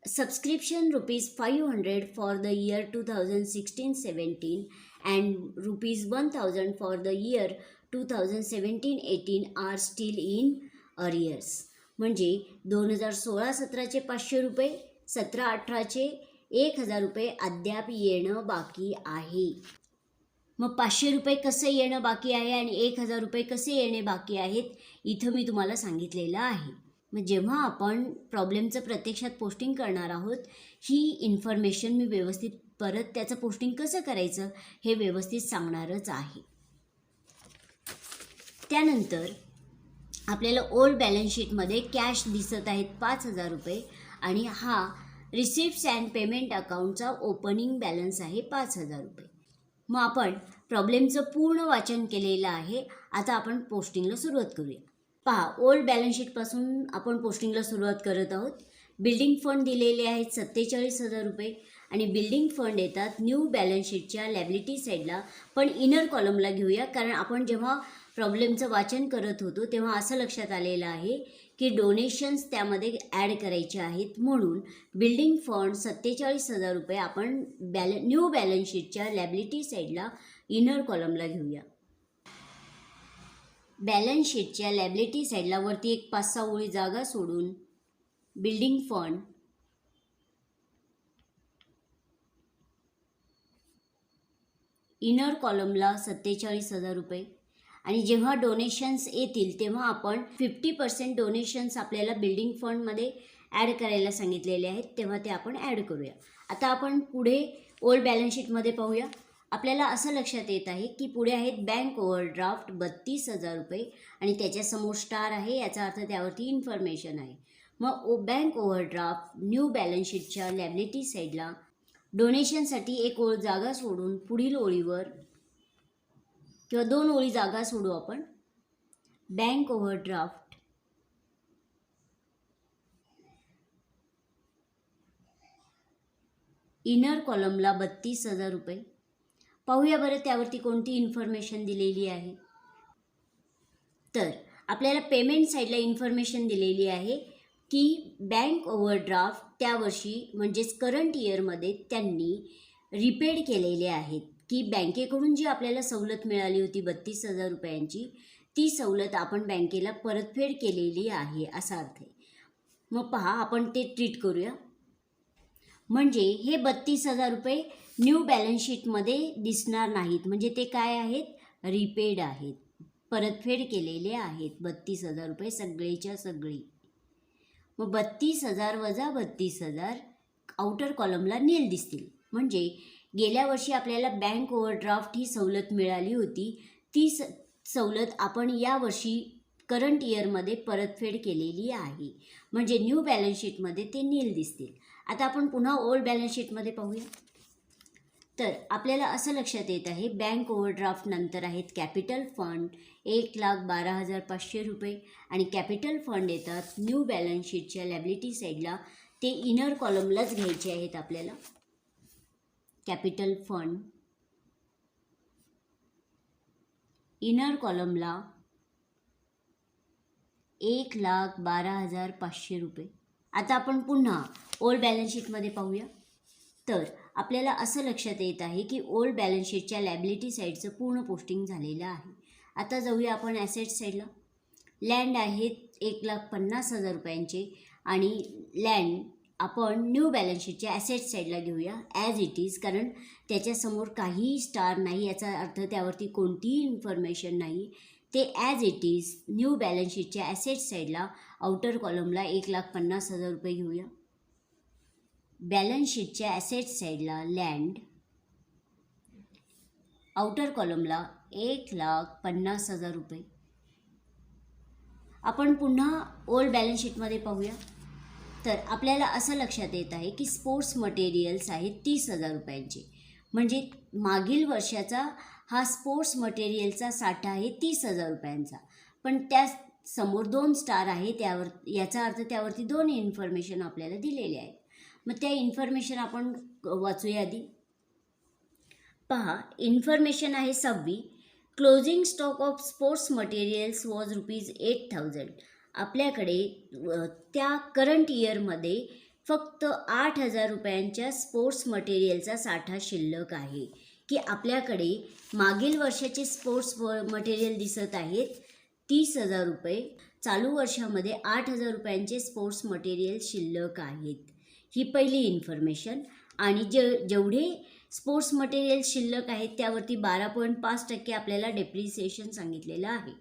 Subscription ₹500 for the year 2016-17 and ₹1,000 for the year 2017-18 are still in arrears. म्हणजे 2016-17चे 500 रुपये, 17-18चे 1,000 रुपये अद्याप येणं बाकी आहे. मग 500 रुपये कसं येणं बाकी आहे आणि 1,000 रुपये कसे येणे बाकी आहेत इथं मी तुम्हाला सांगितलेलं आहे. मग जेव्हा आपण प्रॉब्लेमचं प्रत्यक्षात पोस्टिंग करणार आहोत ही इन्फॉर्मेशन मी व्यवस्थित परत त्याचं पोस्टिंग कसं करायचं हे व्यवस्थित सांगणारच आहे. त्यानंतर आपल्याला ओल्ड बॅलन्स शीटमध्ये कॅश दिसत आहेत 5,000 रुपये आणि हा रिसिप्ट्स अँड पेमेंट अकाउंटचा ओपनिंग बॅलन्स आहे 5,000 रुपये. मग आपण प्रॉब्लेमचं पूर्ण वाचन केलेलं आहे. आता आपण पोस्टिंगला सुरुवात करूया. पहा, ओल्ड बॅलन्स शीटपासून आपण पोस्टिंगला सुरुवात करत आहोत. बिल्डिंग फंड दिलेले आहेत 47,000 रुपये आणि बिल्डिंग फंड येतात न्यू बॅलन्स शीटच्या लॅबिलिटी साईडला. पण इनर कॉलमला घेऊया, कारण आपण जेव्हा प्रॉब्लेमचं वाचन करत होतो तेव्हा असं लक्षात आलेलं आहे की डोनेशन्स त्यामध्ये ॲड करायचे आहेत. म्हणून बिल्डिंग फंड 47,000 रुपये आपण न्यू बॅलन्स शीटच्या लॅबिलिटी साईडला इनर कॉलमला घेऊया. बॅलन्स शीटच्या लॅबिलिटी साईडला वरती एक 5-6 ओळी जागा सोडून बिल्डिंग फंड, इनर कॉलमला 47,000 रुपये आणि जेव्हा डोनेशन्स येतील तेव्हा आपण 50% डोनेशन्स आपल्याला बिल्डिंग फंडमध्ये ॲड करायला सांगितलेले आहेत, तेव्हा ते आपण ॲड करूया. आता आपण पुढे ओल्ड बॅलन्स शीटमध्ये पाहूया. आपल्याला असं लक्षात येत आहे की पुढे आहेत बँक ओव्हरड्राफ्ट 32,000 रुपये आणि त्याच्यासमोर स्टार आहे, याचा अर्थ त्यावरती इन्फॉर्मेशन आहे. मग बँक ओव्हरड्राफ्ट न्यू बॅलन्स शीटच्या लॅबिलिटी साईडला डोनेशनसाठी एक ओळ जागा सोडून पुढील ओळीवर किंवा 2 ओळी जागा सोडू आपण. बँक ओव्हरड्राफ्ट इनर कॉलमला 32,000 रुपये. पाहूया बरं त्यावरती कोणती इन्फॉर्मेशन दिलेली आहे. तर आपल्याला पेमेंट साईडला इन्फॉर्मेशन दिलेली आहे की बँक ओव्हरड्राफ्ट त्या वर्षी म्हणजेच करंट इयरमध्ये त्यांनी रिपेड केलेले आहेत, की बँकेकडून जी आपल्याला सवलत मिळाली होती 32,000 रुपयांची ती सवलत आपण बँकेला परतफेड केलेली आहे असा अर्थ आहे. मग पहा, आपण ते ट्रीट करूया. म्हणजे हे 32,000 रुपये न्यू बॅलन्स शीटमध्ये दिसणार नाहीत, म्हणजे ते काय आहेत, रिपेड आहेत, परतफेड केलेले आहेत 32,000 रुपये सगळेच्या सगळे. मग 32,000 वजा 32,000 आउटर कॉलमला नील दिसतील. म्हणजे गेल्या वर्षी आपल्याला बँक ओव्हरड्राफ्ट ही सवलत मिळाली होती, ती सवलत आपण यावर्षी करंट इयरमध्ये परतफेड केलेली आहे, म्हणजे न्यू बॅलन्स शीटमध्ये ते नील दिसतील. आता आपण पुन्हा ओल्ड बॅलन्स शीटमध्ये पाहूया. तर आपल्याला असं लक्षात येत आहे बँक ओव्हरड्राफ्ट नंतर आहेत कॅपिटल फंड 1,12,500 रुपये आणि कॅपिटल फंड येतात न्यू बॅलन्स शीटच्या लॅबिलिटी साईडला. ते इनर कॉलमलाच घ्यायचे आहेत आपल्याला. कॅपिटल फंड इनर कॉलमला 1,12,500 रुपये. आता आपण पुन्हा ओल्ड बॅलन्स शीटमध्ये पाहूया. तर आपल्याला असं लक्षात येत आहे की ओल्ड बॅलन्स शीटच्या लॅबिलिटी साईडचं पूर्ण पोस्टिंग झालेलं आहे. आता जाऊया आपण ॲसेट साईडला. लँड आहेत 1,50,000 रुपयांचे आणि लँड आपण न्यू बॅलन्स शीटच्या ॲसेट साईडला घेऊया ॲज इट इज, कारण त्याच्यासमोर काहीही स्टार नाही, याचा अर्थ त्यावरती कोणतीही इन्फॉर्मेशन नाही. ते as it is new balance शीटच्या ॲसेट साईडला आउटर कॉलमला 1,50,000 रुपये घेऊया. बॅलन्स शीटच्या ॲसेट साईडला लँड आउटर कॉलमला 1,50,000 रुपये. आपण पुन्हा ओल्ड बॅलन्स शीटमध्ये पाहूया. तर आपल्याला असं लक्षात येत आहे की स्पोर्ट्स मटेरियल्स आहेत 30,000 रुपयांचे. म्हणजे मागील वर्षाचा हा स्पोर्ट्स मटेरियलचा साठा आहे 30,000 रुपयांचा. पण त्या समोर 2 स्टार आहे, त्यावर याचा अर्थ त्यावरती 2 इन्फॉर्मेशन आपल्याला दिलेले आहेत. मग त्या इन्फॉर्मेशन आपण वाचूया आधी. पहा, इन्फॉर्मेशन आहे 6वी. Closing stock of sports materials was ₹8,000. आपल्याकडे त्या करंट इयरमध्ये फक्त 8,000 रुपयांच्या स्पोर्ट्स मटेरियलचा साठा शिल्लक आहे. की आपल्याकडे मागील वर्षाचे स्पोर्ट्स मटेरियल दिसत आहेत 30,000 रुपये. चालू वर्षामध्ये 8,000 रुपयांचे स्पोर्ट्स मटेरियल शिल्लक आहेत. ही पहिली इन्फॉर्मेशन. आणि जेवढे स्पोर्ट्स मटेरियल शिल्लक आहेत त्यावरती 12.5% आपल्याला डेप्रिसिएशन सांगितलेलं आहे.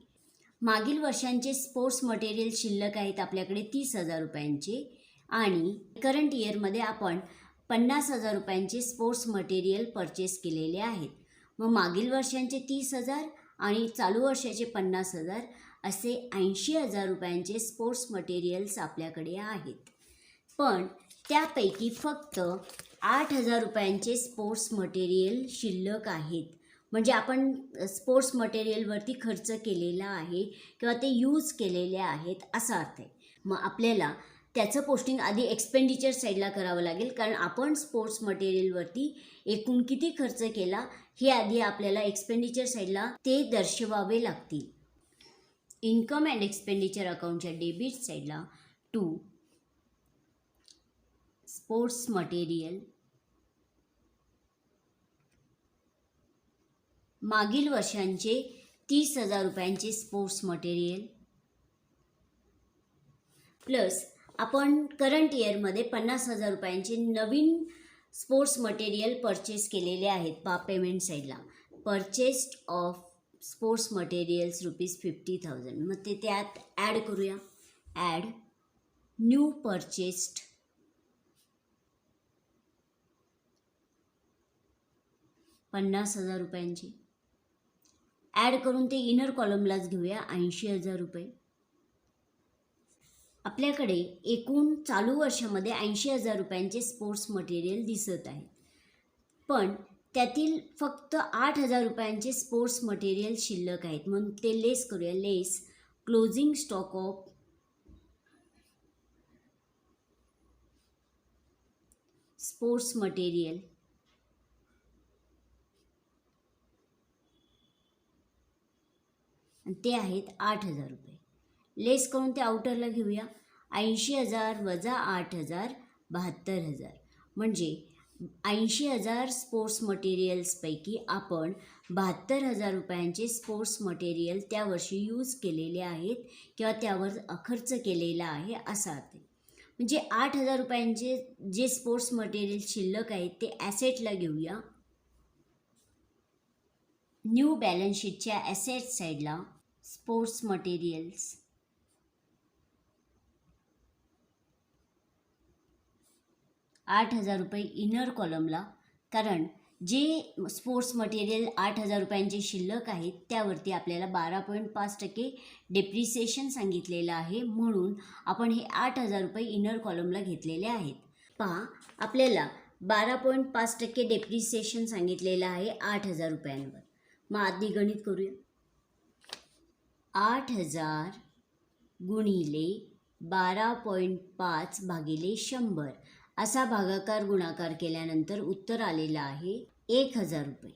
मागील वर्षांचे स्पोर्ट्स मटेरियल शिल्लक आहेत आपल्याकडे 30,000 रुपयांचे. आणि करंट इयरमध्ये आपण 50,000 रुपयांचे स्पोर्ट्स मटेरियल परचेस केलेले आहेत. मग मागील वर्षांचे 30,000 आणि चालू वर्षाचे 50,000 असे 80,000 रुपयांचे स्पोर्ट्स मटेरियल्स आपल्याकडे आहेत. पण त्यापैकी फक्त 8,000 रुपयांचे स्पोर्ट्स मटेरियल शिल्लक आहेत. म्हणजे आपण स्पोर्ट्स मटेरियलवरती खर्च केलेला आहे किंवा ते यूज केलेले आहेत असा अर्थ आहे. मग आपल्याला त्याचं पोस्टिंग आधी एक्सपेंडिचर साईडला करावं लागेल, कारण आपण स्पोर्ट्स मटेरियलवरती एकूण किती खर्च केला हे आधी आपल्याला एक्सपेंडिचर साईडला ते दर्शवावे लागतील. इन्कम अँड एक्सपेंडिचर अकाउंटच्या डेबिट साईडला टू स्पोर्ट्स मटेरियल, मागील वर्षांचे 30,000 रुपयांचे स्पोर्ट्स मटेरियल प्लस आपण करंट इयरमध्ये 50,000 रुपयांचे नवीन स्पोर्ट्स मटेरियल परचेस केलेले आहेत. पेमेंट साईडला परचेस्ड ऑफ स्पोर्ट्स मटेरियल्स ₹50,000. मग ते त्यात ॲड करूया. ॲड न्यू परचेस्ड ₹50,000 ॲड करून ते इनर कॉलमलाच घेऊया 80,000 रुपये. आपल्याकडे एकूण चालू वर्षामध्ये 80,000 रुपयांचे स्पोर्ट्स मटेरियल दिसत आहे. पण त्यातील फक्त 8,000 रुपयांचे स्पोर्ट्स मटेरियल शिल्लक आहेत. म्हणून ते लेस करूया. Less closing stock of sports material ते आहेत 8,000 रुपये. लेस करून ते आउटरला घेऊया. 80,000 वजा 8,000 72,000. म्हणजे 80,000 स्पोर्ट्स मटेरियल्सपैकी आपण 72,000 रुपयांचे स्पोर्ट्स मटेरियल त्या वर्षी यूज केलेले आहेत किंवा त्यावर खर्च केलेला आहे असा अर्थ. म्हणजे 8,000 रुपयांचे जे स्पोर्ट्स मटेरियल शिल्लक आहेत ते ॲसेटला घेऊया. न्यू बॅलन्स शीटच्या ॲसेट साईडला स्पोर्ट्स मटेरियल्स, 8,000 रुपये इनर कॉलमला, कारण जे स्पोर्ट्स मटेरियल 8,000 रुपयांचे शिल्लक आहेत त्यावरती आपल्याला 12.5% डेप्रिसिएशन सांगितलेलं आहे. म्हणून आपण हे 8,000 रुपये इनर कॉलमला घेतलेले आहेत. पहा, आपल्याला 12.5% डेप्रिसिएशन सांगितलेलं आहे 8,000 रुपयांवर. मग आधी गणित करूया. 8,000 गुणिले 12.5 भागिले 100 असा भागाकार गुणाकार केल्यानंतर उत्तर आलेलं आहे 1,000 रुपये.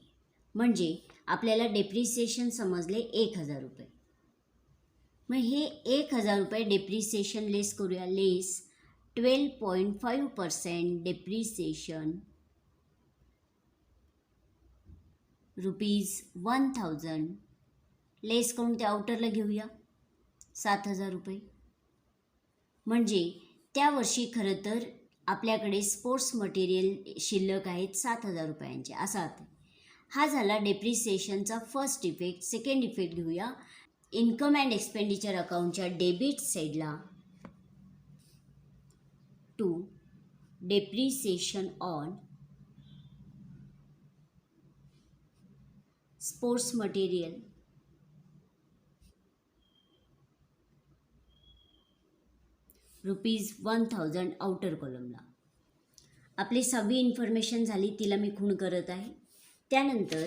म्हणजे आपल्याला डेप्रिसिएशन समजले 1,000 रुपये. मग हे 1,000 रुपये डेप्रिसिएशन लेस करूया. लेस 12.5% डेप्रिसिएशन ₹1,000. लेस करून ते आउटरला घेऊया 7,000 रुपये. म्हणजे त्या वर्षी खरं तर आपल्याकडे स्पोर्ट्स मटेरियल शिल्लक आहेत 7,000 रुपयांचे असा अर्थ. हा झाला डेप्रिसिएशनचा फर्स्ट इफेक्ट. सेकंड इफेक्ट घेऊया. इन्कम अँड एक्सपेंडिचर अकाउंटच्या डेबिट साईडला to depreciation on sports material, ₹1000 outer कॉलमला. आपली सगळी इन्फॉर्मेशन झाली, तिला मी खूण करत आहे. त्यानंतर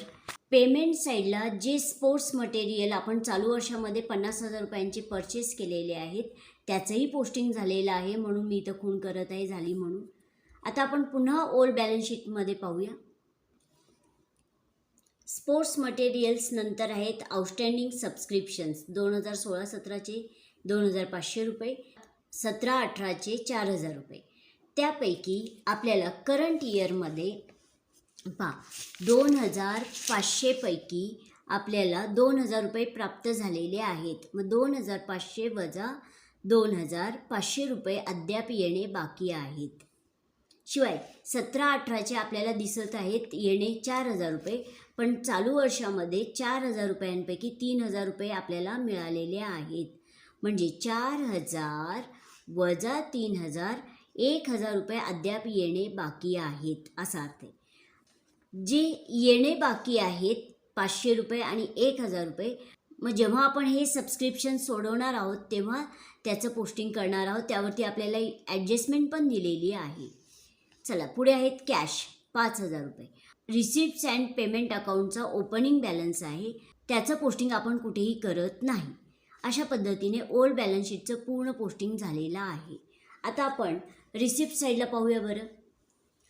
पेमेंट साईडला जे स्पोर्ट्स मटेरियल आपण चालू वर्षामध्ये 50,000 रुपयांचे परचेस केलेले आहेत त्याचंही पोस्टिंग झालेलं आहे, म्हणून मी इथं खूण करत आहे झाली म्हणून. आता आपण पुन्हा ओल्ड बॅलन्स शीटमध्ये पाहूया. स्पोर्ट्स मटेरियल्स नंतर आहेत आउटस्टँडिंग सबस्क्रिप्शन्स 2016-17चे 2,500 रुपये, 17-18चे 4,000 रुपये. त्यापैकी आपल्याला करंट इयरमध्ये 2,500 पैकी आपल्याला 2,000 रुपये प्राप्त झालेले आहेत. मग 2,500 वजा 2,500 रुपये अद्याप येणे बाकी आहेत. शिवाय 17-18चे आपल्याला दिसत आहेत येणे 4,000 रुपये, पण चालू वर्षामध्ये 4,000 रुपयांपैकी 3,000 रुपये आपल्याला मिळालेले आहेत. म्हणजे 4,000 वजा 3,000 1,000 रुपये अद्याप येणे बाकी आहेत असा अर्थ आहे. जे येणे बाकी आहेत 500 रुपये आणि 1,000 रुपये. मग जेव्हा आपण हे सबस्क्रिप्शन सोडवणार आहोत तेव्हा त्याचं पोस्टिंग करणार आहोत. त्यावरती आपल्याला ॲडजस्टमेंट पण दिलेली आहे. चला पुढे आहेत कॅश 5,000 रुपये. रिसिप्ट्स अँड पेमेंट अकाउंटचा ओपनिंग बॅलन्स आहे, त्याचं पोस्टिंग आपण कुठेही करत नाही. अशा पद्धतीने ओल्ड बॅलन्स शीटचं पूर्ण पोस्टिंग झालेलं आहे. आता आपण रिसिप्ट साईडला पाहूया बरं.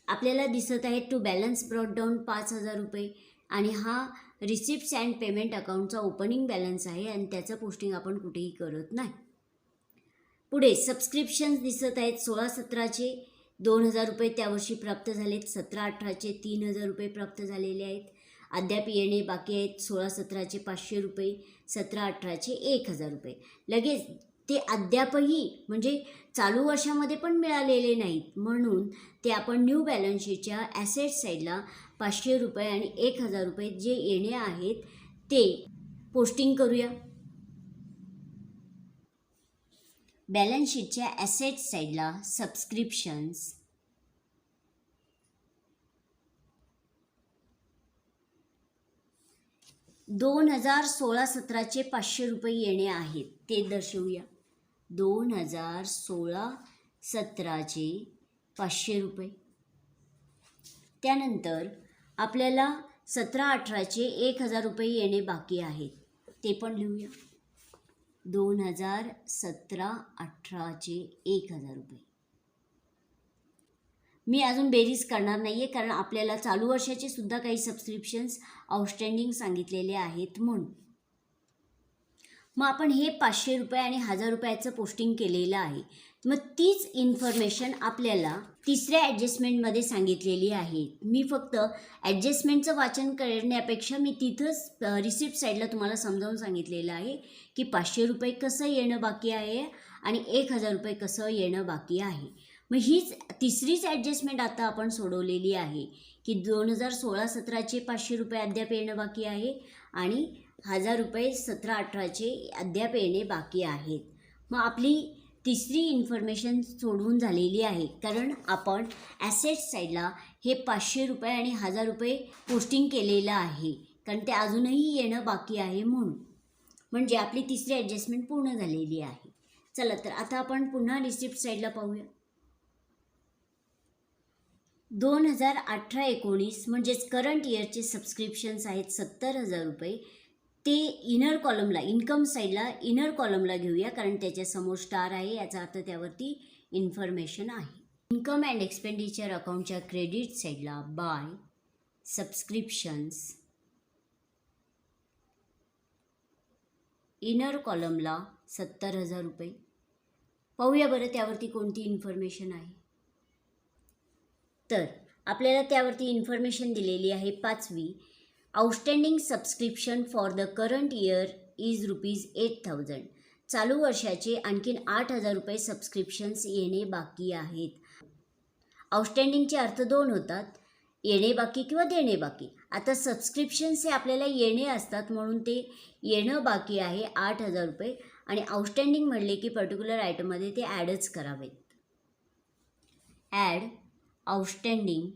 आपल्याला दिसत आहे टू बॅलन्स ब्रॉट डाऊन 5,000 रुपये आणि हा रिसिप्ट्स अँड पेमेंट अकाउंटचा ओपनिंग बॅलन्स आहे आणि त्याचं पोस्टिंग आपण कुठेही करत नाही. पुढे सबस्क्रिप्शन्स दिसत आहेत 16-17चे 2,000 रुपये त्यावर्षी प्राप्त झालेत, 17-18चे 3,000 रुपये प्राप्त झालेले आहेत. अद्याप येणे बाकी आहेत 16-17चे 500 रुपये, 17-18चे 1,000 रुपये. लगेच ते अद्यापही म्हणजे चालू वर्षामध्ये पण मिळालेले नाहीत, म्हणून ते आपण न्यू बॅलन्स शीटच्या ॲसेट साईडला 500 रुपये आणि 1,000 रुपये जे येणे आहेत ते पोस्टिंग करूया. बॅलन्स शीटच्या ॲसेट साईडला सबस्क्रिप्शन्स 2016-17चे 500 रुपये येणे आहेत ते दर्शवूया. 2016-17चे 500 रुपये. त्यानंतर आपल्याला 17-18चे 1,000 रुपये येणे बाकी आहेत ते पण लिहूया. 2017-18चे 1,000 रुपये. मी अजून बेरीज करणार नाही आहे कारण आपल्याला चालू वर्षाचे सुद्धा काही सबस्क्रिप्शन्स आउटस्टँडिंग सांगितलेले आहेत म्हणून. मग आपण हे 500 रुपये आणि 1,000 रुपयाचं पोस्टिंग केलेलं आहे. मग तीच इन्फॉर्मेशन आपल्याला तिसऱ्या ॲडजस्टमेंटमध्ये सांगितलेली आहे. मी फक्त ॲडजस्टमेंटचं वाचन करण्यापेक्षा मी तिथंच रिसिप्ट साईडला तुम्हाला समजावून सांगितलेलं आहे की 500 रुपये कसं येणं बाकी आहे आणि 1,000 रुपये कसं येणं बाकी आहे. मग हीच तिसरीच ॲडजस्टमेंट आता आपण सोडवलेली आहे की 2016-17चे 500 रुपये अद्याप येणं बाकी आहे आणि 1,000 रुपये 17-18चे अद्याप येणे बाकी आहेत. मग आपली तिसरी इन्फॉर्मेशन सोडवून झालेली आहे कारण आपण ॲसेट साईडला हे 500 रुपये आणि 1,000 रुपये पोस्टिंग केलेलं आहे कारण ते अजूनही येणं बाकी आहे म्हणून. म्हणजे आपली तिसरी ॲडजस्टमेंट पूर्ण झालेली आहे. चला तर आता आपण पुन्हा रिसिप्ट साईडला पाहूया. 2018-19 म्हणजेच करंट इयरचे सबस्क्रिप्शन्स आहेत 70,000 रुपये. ते इनर कॉलमला इन्कम साईडला इनर कॉलमला घेऊया कारण त्याच्यासमोर स्टार आहे, याचा अर्थ त्यावरती इन्फॉर्मेशन आहे. इन्कम अँड एक्सपेंडिचर अकाउंटच्या क्रेडिट साईडला बाय सबस्क्रिप्शन्स इनर कॉलमला 70,000 रुपये. पाहूया बरं त्यावरती कोणती इन्फॉर्मेशन आहे. तर आपल्याला त्यावरती इन्फॉर्मेशन दिलेली आहे. 5वी outstanding subscription for the current year is ₹8,000. चालू वर्षाचे आणखीन 8,000 रुपये सबस्क्रिप्शन्स येणे बाकी आहेत. आउटस्टँडिंगचे अर्थ 2 होतात, येणे बाकी किंवा देणे बाकी. आता सबस्क्रिप्शन्स हे आपल्याला येणे असतात म्हणून ते येणं बाकी आहे 8,000 रुपये आणि आउटस्टँडिंग म्हणले की पर्टिक्युलर आयटममध्ये ते ॲडच करावेत. ॲड आउटस्टँडिंग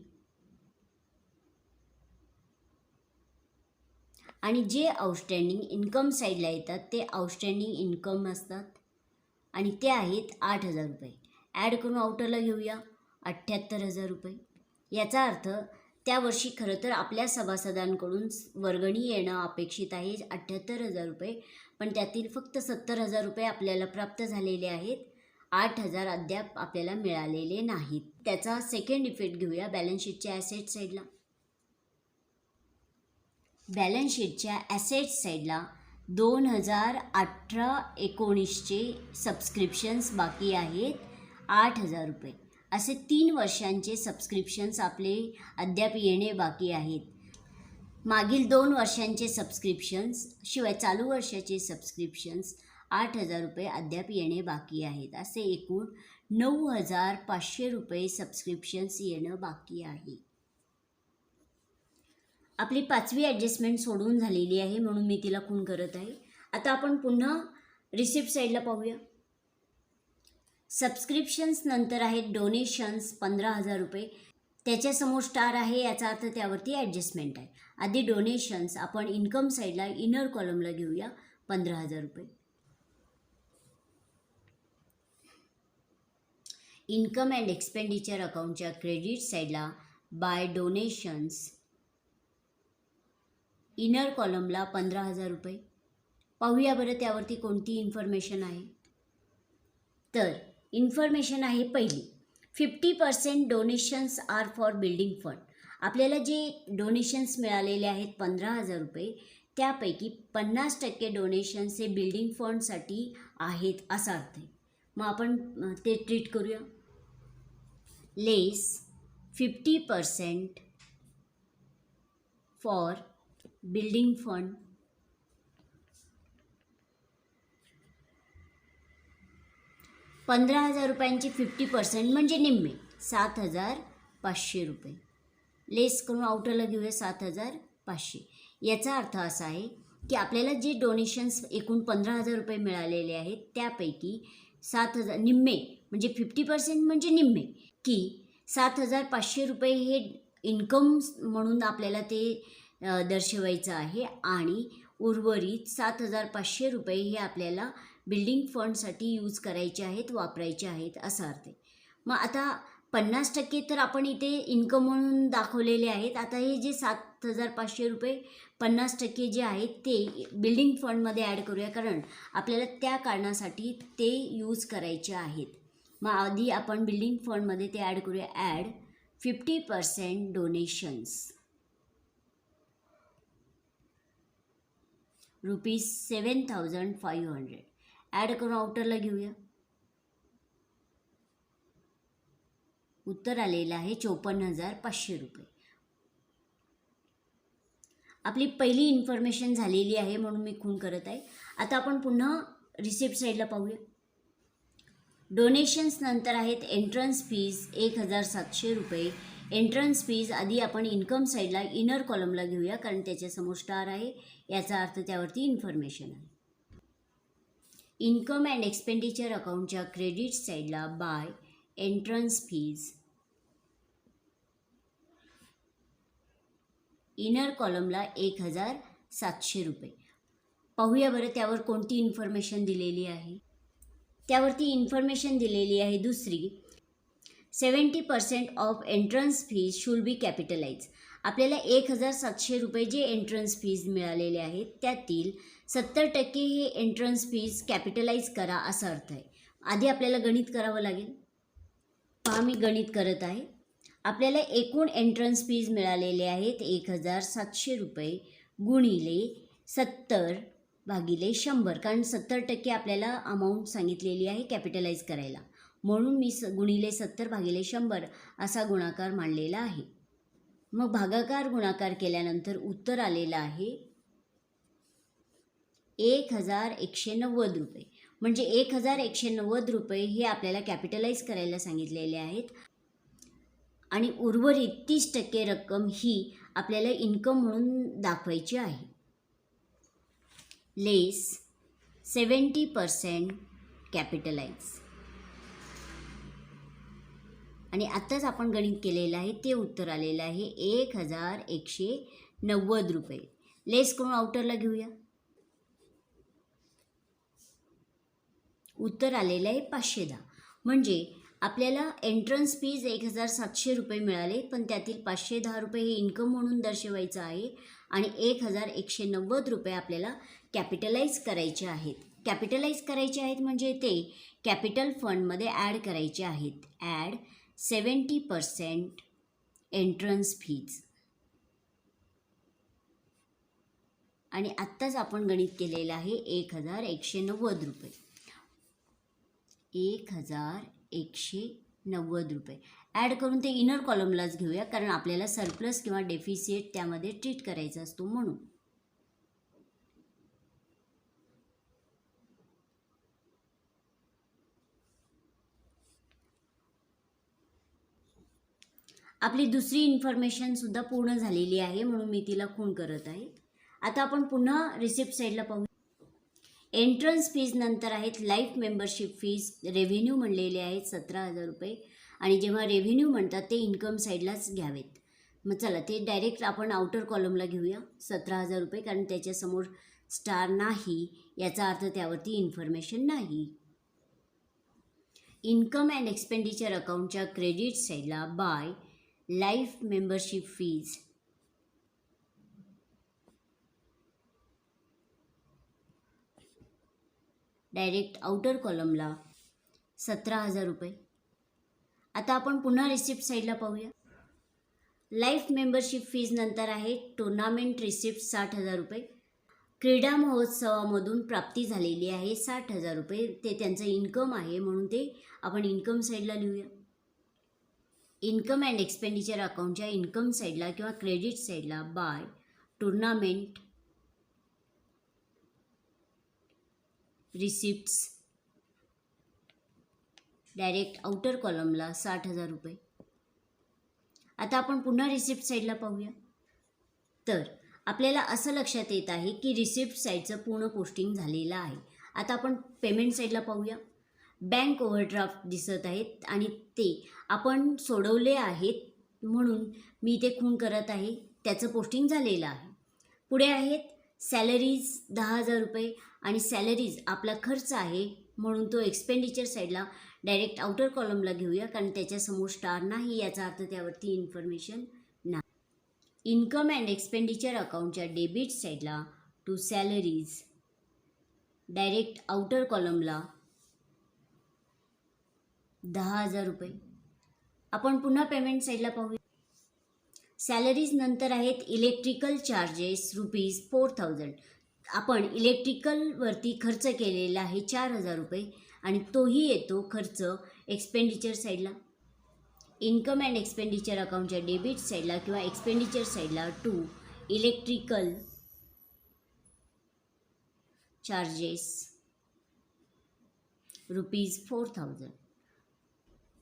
आणि जे आउटस्टँडिंग इन्कम साईडला येतात ते आउटस्टँडिंग इन्कम असतात आणि ते आहेत 8,000 रुपये. ॲड करून आउटरला घेऊया 78,000 रुपये. याचा अर्थ त्या वर्षी खरं तर आपल्या सभासदांकडून वर्गणी येणं अपेक्षित आहे 78,000 रुपये, पण त्यातील फक्त 70,000 रुपये आपल्याला प्राप्त झालेले आहेत. 8,000 अद्याप आपल्याला मिळालेले नाहीत. त्याचा सेकंड इफेक्ट घेऊया बॅलन्स शीटच्या ॲसेट साईडला. बॅलन्स शीटच्या ॲसेट साईडला 2018-19चे सबस्क्रिप्शन्स बाकी आहेत 8,000 रुपये. असे 3 वर्षांचे सबस्क्रिप्शन्स आपले अद्याप येणे बाकी आहेत. मागील 2 वर्षांचे सबस्क्रिप्शन्स शिवाय चालू वर्षाचे सबस्क्रिप्शन्स 8,000 रुपये अद्याप येणे बाकी आहेत. असे एकूण 9,500 रुपये सबस्क्रिप्शन्स येणं बाकी आहे. आपली 5वी ॲडजस्टमेंट सोडवून झालेली आहे म्हणून मी तिला खूण करत आहे. आता आपण पुन्हा रिसिप्ट साईडला पाहूया. सबस्क्रिप्शन्स नंतर आहेत डोनेशन्स 15,000 रुपये. त्याच्यासमोर स्टार आहे, याचा अर्थ त्यावरती ॲडजस्टमेंट आहे. आधी डोनेशन्स आपण इन्कम साईडला इनर कॉलमला घेऊया 15,000 रुपये. इन्कम अँड एक्सपेंडिचर अकाउंटच्या क्रेडिट साईडला बाय डोनेशन्स इनर कॉलमला 15,000 रुपये. पाहूया बरं त्यावरती कोणती इन्फॉर्मेशन आहे. तर इन्फॉर्मेशन आहे पहिली, 50% donations are for building fund. आपल्याला जे डोनेशन्स मिळालेले आहेत 15,000 रुपये, त्यापैकी 50% डोनेशन्स हे बिल्डिंग फंडसाठी आहेत असा अर्थ आहे. मग आपण ते ट्रीट करूया. लेस 50% फॉर बिल्डिंग फंड. ₹15,000 50% म्हणजे निम्मे 7,500 रुपये. लेस करून आउटरला घेऊया 7,500. याचा अर्थ असा आहे की आपल्याला जे डोनेशन्स एकूण 15,000 रुपये मिळालेले आहेत त्यापैकी 7,000 निम्मे म्हणजे 50% म्हणजे निम्मे की 7,500 रुपये हे इन्कम म्हणून आपल्याला ते दर्शवायचं आहे आणि उर्वरित 7,500 रुपये हे आपल्याला बिल्डिंग फंडसाठी यूज करायचे आहेत, वापरायचे आहेत असा अर्थ आहे. मग आता 50% तर आपण इथे इन्कम म्हणून दाखवलेले आहेत. आता हे जे 7,500 रुपये 50% जे आहेत ते बिल्डिंग फंडमध्ये ॲड करूया, कारण आपल्याला त्या कारणासाठी ते यूज करायचे आहेत. मग आधी आपण बिल्डिंग फंडमध्ये ते ॲड करूया. Add 50% donations ₹7,500. ॲड करून आउटरला घेऊया. उत्तर आलेलं आहे 54,500 रुपये. आपली पहिली इन्फॉर्मेशन झालेली आहे म्हणून मी खूण करत आहे. आता आपण पुन्हा रिसिप्ट साईडला पाहूया. डोनेशन्स नंतर आहेत एंट्रन्स फीज 1,700 रुपये. एंट्रन्स फीज आधी आपण इन्कम साईडला इनर कॉलमला घेऊया, कारण त्याच्यासमोर स्टार आहे, याचा अर्थ त्यावरती इन्फॉर्मेशन आहे. इन्कम अँड एक्सपेंडिचर अकाउंटच्या क्रेडिट साईडला बाय एंट्रन्स फीज इनर कॉलमला 1,700 रुपये. पाहूया बरं त्यावर कोणती इन्फॉर्मेशन दिलेली आहे. त्यावरती इन्फॉर्मेशन दिलेली आहे दुसरी, 70% of entrance fees should be capitalise. आपल्याला 1,700 रुपये जे एंट्रन्स फीज मिळालेले आहेत त्यातील 70% हे एंट्रन्स फीज कॅपिटलाइज करा असा अर्थ आहे. आधी आपल्याला गणित करावं लागेल. पहा मी गणित करत आहे. आपल्याला एकूण एंट्रन्स फीज मिळालेले आहेत 1,700 रुपये गुणिले 70/100, कारण 70% आपल्याला अमाऊंट सांगितलेली आहे कॅपिटलाइज करायला, म्हणून मी गुणिले 70/100 असा गुणाकार मांडलेला आहे. मग भागाकार गुणाकार केल्यानंतर उत्तर आलेलं आहे 1,190 रुपये. म्हणजे 1,190 रुपये हे आपल्याला कॅपिटलाइज करायला सांगितलेले आहेत आणि उर्वरित 30% रक्कम ही आपल्याला इन्कम म्हणून दाखवायची आहे. लेस 70% कॅपिटलाइज. आणि आत्ताच आपण गणित केलेलं आहे ते उत्तर आलेलं आहे 1,190 रुपये. लेस करून आउटरला घेऊया. उत्तर आलेलं आहे 510. म्हणजे आपल्याला एंट्रन्स फीज 1700 रुपये मिळाले, पण त्यातील 510 रुपये हे इन्कम म्हणून दर्शवायचं आहे आणि 1190 रुपये आपल्याला कॅपिटलाइज करायचे आहेत. कॅपिटलाइज करायचे आहेत म्हणजे ते कॅपिटल फंडमध्ये ॲड करायचे आहेत. Add 70% entrance fees. आणि आत्ताच आपण गणित केलेलं आहे 1190 रुपये. 1190 रुपये ॲड करून ते इनर कॉलमलाच घेऊया, कारण आपल्याला सरप्लस किंवा डेफिसिट त्यामध्ये ट्रीट करायचा असतो म्हणून. आपली दुसरी इन्फॉर्मेशनसुद्धा पूर्ण झालेली आहे म्हणून मी तिला खूण करत आहे. आता आपण पुन्हा रिसिप्ट साईडला पाहू. एंट्रन्स फीज नंतर आहेत लाईफ मेंबरशिप फीज. रेव्हेन्यू म्हणलेले आहेत 17,000 रुपये आणि जेव्हा रेव्हेन्यू म्हणतात ते इन्कम साईडलाच घ्यावेत. मग चला ते डायरेक्ट आपण आउटर कॉलमला घेऊया 17,000 रुपये, कारण त्याच्यासमोर स्टार नाही याचा अर्थ त्यावरती इन्फॉर्मेशन नाही. इन्कम अँड एक्सपेंडिचर अकाउंटच्या क्रेडिट साईडला by life membership fees. Direct outer कॉलमला 17,000 रुपये. आता आपण पुन्हा रिसिप्ट साईडला पाहूया. लाईफ मेंबरशिप फीज नंतर आहे टुर्नामेंट रिसिप्ट 60,000 रुपये. क्रीडा महोत्सवामधून प्राप्ती झालेली आहे 60,000 रुपये. ते त्यांचं इन्कम आहे म्हणून ते आपण इन्कम साईडला लिहूया. इन्कम अँड एक्सपेंडिचर अकाउंटच्या इन्कम साईडला किंवा क्रेडिट साईडला by tournament receipts. Direct outer कॉलमला 60,000 रुपये. आता आपण पुन्हा रिसिप्ट साईडला पाहूया. तर आपल्याला असं लक्षात येत आहे की रिसिप्ट साईडचं पूर्ण पोस्टिंग झालेलं आहे. आता आपण पेमेंट साईडला पाहूया. बँक ओव्हरड्राफ्ट दिसत आहेत आणि ते आपण सोडवले आहेत म्हणून मी ते खूण करत आहे. त्याचं पोस्टिंग झालेलं आहे. पुढे आहेत सॅलरीज 10,000 रुपये आणि सॅलरीज आपला खर्च आहे म्हणून तो एक्सपेंडिचर साईडला डायरेक्ट आउटर कॉलमला घेऊया, कारण त्याच्यासमोर स्टार नाही याचा अर्थ त्यावरती इन्फॉर्मेशन नाही. इन्कम अँड एक्सपेंडिचर अकाउंटच्या डेबिट साईडला टू सॅलरीज. डायरेक्ट आउटर कॉलमला 10,000 रुपये. आपण पुन्हा पेमेंट साईडला पाहूया. सॅलरीज नंतर आहेत इलेक्ट्रिकल चार्जेस ₹4,000. आपण इलेक्ट्रिकलवरती खर्च केलेला आहे 4,000 रुपये आणि तोही येतो खर्च एक्सपेंडिचर साईडला. इन्कम अँड एक्सपेंडिचर अकाउंटच्या डेबिट साईडला किंवा एक्सपेंडिचर साईडला टू इलेक्ट्रिकल चार्जेस ₹4,000.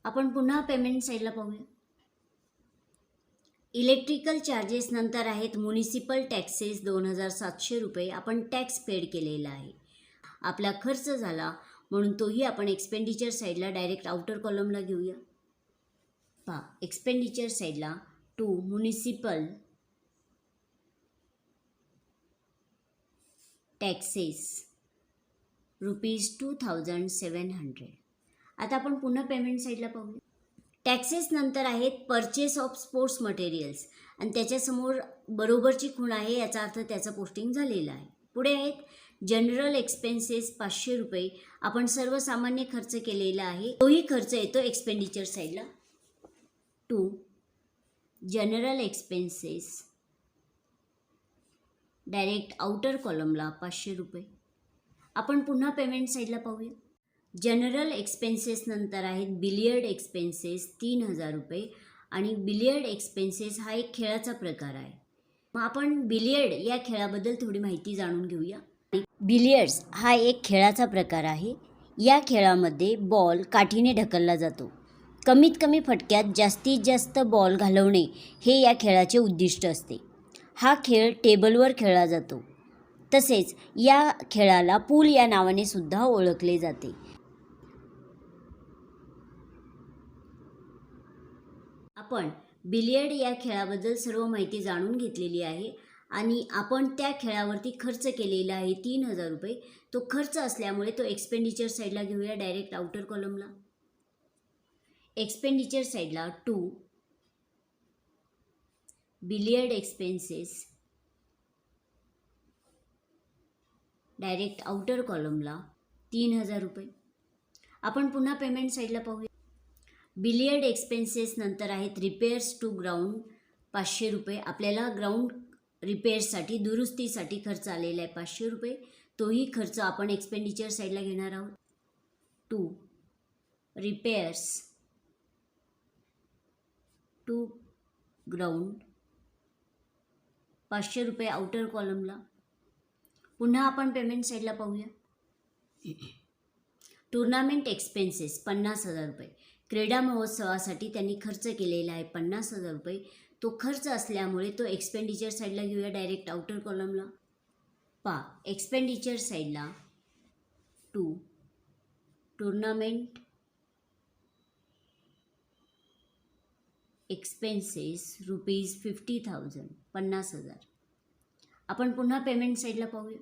आपण पुन्हा पेमेंट साईडला पाहूया. इलेक्ट्रिकल चार्जेस नंतर आहेत म्युनिसिपल टॅक्सेस 2,700 रुपये. आपण टॅक्स पेड केलेला आहे. आपला खर्च झाला म्हणून तोही आपण एक्सपेंडिचर साईडला डायरेक्ट आउटर कॉलमला घेऊया. पहा एक्सपेंडिचर साईडला टू म्युनिसिपल टॅक्सेस ₹2,700. आता आपण पुन्हा पेमेंट साईडला पाहूया. टॅक्सेस नंतर आहेत परचेस ऑफ स्पोर्ट्स मटेरियल्स आणि त्याच्यासमोर बरोबरची खूण आहे याचा अर्थ त्याचं पोस्टिंग झालेलं आहे. पुढे आहेत जनरल एक्सपेन्सेस 500 रुपये. आपण सर्वसामान्य खर्च केलेला आहे तोही खर्च येतो एक्सपेंडिचर साईडला to general expenses. Direct outer कॉलमला 500 रुपये. आपण पुन्हा पेमेंट साईडला पाहूया. जनरल एक्सपेन्सेस नंतर आहेत बिलियर्ड एक्सपेन्सेस 3,000 रुपये आणि बिलियर्ड एक्सपेन्सेस हा एक खेळाचा प्रकार आहे. मग आपण बिलियर्ड या खेळाबद्दल थोडी माहिती जाणून घेऊया. बिलियर्ड्स हा एक खेळाचा प्रकार आहे. या खेळामध्ये बॉल काठीने ढकलला जातो. कमीत कमी फटक्यात जास्तीत जास्त बॉल घालवणे हे या खेळाचे उद्दिष्ट असते. हा खेळ टेबलवर खेळला जातो. तसेच या खेळाला पूल या नावाने सुद्धा ओळखले जाते. आपण बिलियर्ड या खेळाबद्दल सर्व माहिती जाणून घेतलेली आहे. आणि आपण त्या खेळावरती खर्च केलेला आहे 3,000 रुपये. तो खर्च असल्यामुळे तो एक्सपेंडिचर साईडला घेऊया डायरेक्ट आउटर कॉलमला. एक्सपेंडिचर साईडला 2 बिलियर्ड एक्सपेन्सेस डायरेक्ट आउटर कॉलमला 3,000 रुपये. आपण पुन्हा पेमेंट साईडला पाहूया. बिलियर्ड एक्सपेन्सेस नंतर आहेत रिपेअर्स टू ग्राउंड 500 रुपये. आपल्याला ग्राउंड रिपेअर्ससाठी दुरुस्तीसाठी खर्च आलेला आहे 500 रुपये. तोही खर्च आपण एक्सपेंडिचर साईडला घेणार आहोत. 2 रिपेअर्स टू ग्राउंड 500 रुपये आउटर कॉलमला. पुन्हा आपण पेमेंट साईडला पाहूया. टुर्नामेंट एक्सपेन्सेस 50,000 रुपये. क्रीडा महोत्सवासाठी त्यांनी खर्च केलेला आहे 50,000 रुपये. तो खर्च असल्यामुळे तो एक्सपेंडिचर साईडला घेऊया डायरेक्ट आउटर कॉलमला. एक्सपेंडिचर साईडला 2 टुर्नामेंट एक्सपेन्सेस ₹50,000 50,000. आपण पुन्हा पेमेंट साईडला पाहूया.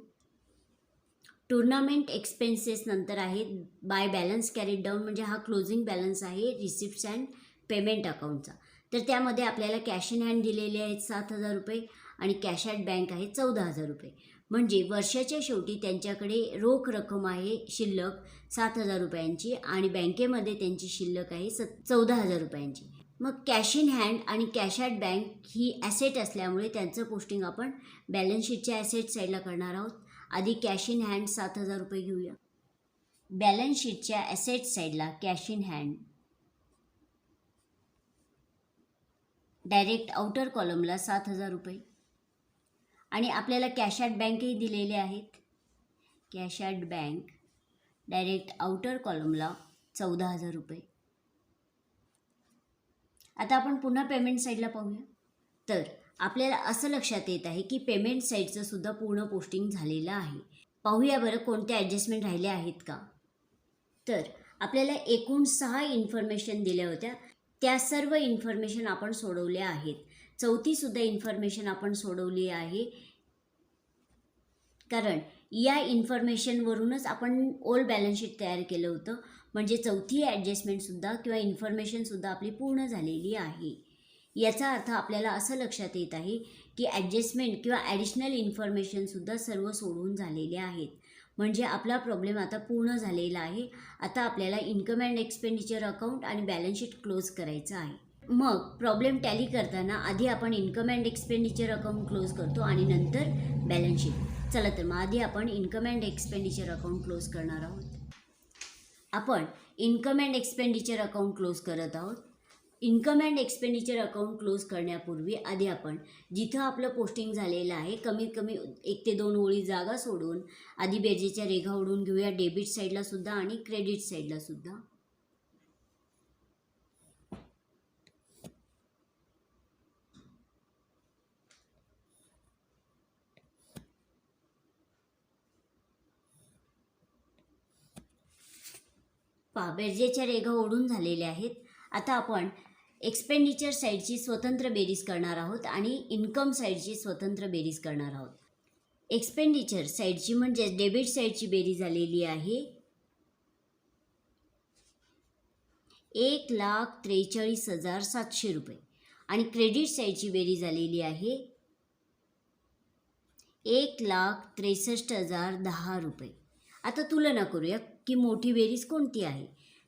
टुर्नामेंट एक्सपेन्सेस नंतर आहे बाय बॅलन्स कॅरीड डाऊन, म्हणजे हा क्लोजिंग बॅलन्स आहे रिसिप्ट्स अँड पेमेंट अकाउंटचा. तर त्यामध्ये आपल्याला कॅश इन हँड दिलेले आहेत 7,000 रुपये आणि कॅश ॲट बँक आहे 14,000 रुपये. म्हणजे वर्षाच्या शेवटी त्यांच्याकडे रोख रक्कम आहे शिल्लक 7,000 रुपयांची आणि बँकेमध्ये त्यांची शिल्लक आहे 14,000 रुपयांची. मग कॅश इन हँड आणि कॅश ॲट बँक ही ॲसेट असल्यामुळे त्यांचं पोस्टिंग आपण बॅलन्स शीटच्या ॲसेट साईडला करणार आहोत. आधी कॅश इन हँड 7,000 रुपये घेऊया. बॅलन्स शीटच्या ॲसेट साईडला cash in hand direct outer कॉलमला 7,000 रुपये आणि आपल्याला कॅश ॲट बँकही दिलेले आहेत. Cash at bank direct outer कॉलमला 14,000 रुपये. आता आपण पुन्हा पेमेंट साईडला पाहूया. तर आपल्याला असं लक्षात येत आहे की पेमेंट साईडचं सुद्धा पूर्ण पोस्टिंग झालेलं आहे. पाहूया बरं कोणत्या ॲडजस्टमेंट राहिल्या आहेत का. तर आपल्याला एकूण 6 इन्फॉर्मेशन दिल्या होत्या. त्या सर्व इन्फॉर्मेशन आपण सोडवल्या आहेत. चौथीसुद्धा इन्फॉर्मेशन आपण सोडवली आहे, कारण या इन्फॉर्मेशनवरूनच आपण ओल्ड बॅलन्स शीट तयार केलं होतं. म्हणजे चौथी ॲडजस्टमेंटसुद्धा किंवा इन्फॉर्मेशनसुद्धा आपली पूर्ण झालेली आहे. याचा अर्थ आपल्याला असं लक्षात येत आहे की ॲडजस्टमेंट किंवा ॲडिशनल इन्फॉर्मेशनसुद्धा सर्व सोडवून झालेले आहेत. म्हणजे आपला प्रॉब्लेम आता पूर्ण झालेला आहे. आता आपल्याला इन्कम अँड एक्सपेंडिचर अकाउंट आणि बॅलन्स शीट क्लोज करायचं आहे. मग प्रॉब्लेम टॅली करताना आधी आपण income and expenditure account close करतो आणि नंतर बॅलन्स शीट. चला तर मग आधी आपण income and expenditure account close करणार आहोत. आपण income and expenditure account close करत आहोत. Income and expenditure account close करण्यापूर्वी आधी आपण जिथं आपलं पोस्टिंग झालेलं आहे कमीत कमी 1 ते 2 ओळी जागा सोडून आधी बेरजेच्या रेघा ओढून घेऊया डेबिट साईडला सुद्धा आणि क्रेडिट साईडला सुद्धा. बेरजेच्या रेघा ओढून झालेल्या आहेत. आता आपण एक्सपेंडिचर साईडची स्वतंत्र बेरीज करणार आहोत आणि इन्कम साईडची स्वतंत्र बेरीज करणार आहोत. एक्सपेंडिचर साईडची म्हणजे डेबिट साईडची बेरीज झालेली आहे 1,43,700 रुपये आणि क्रेडिट साईडची बेरीज झालेली आहे 1,63,010 रुपये. आता तुलना करूया की मोठी बेरीज कोणती आहे.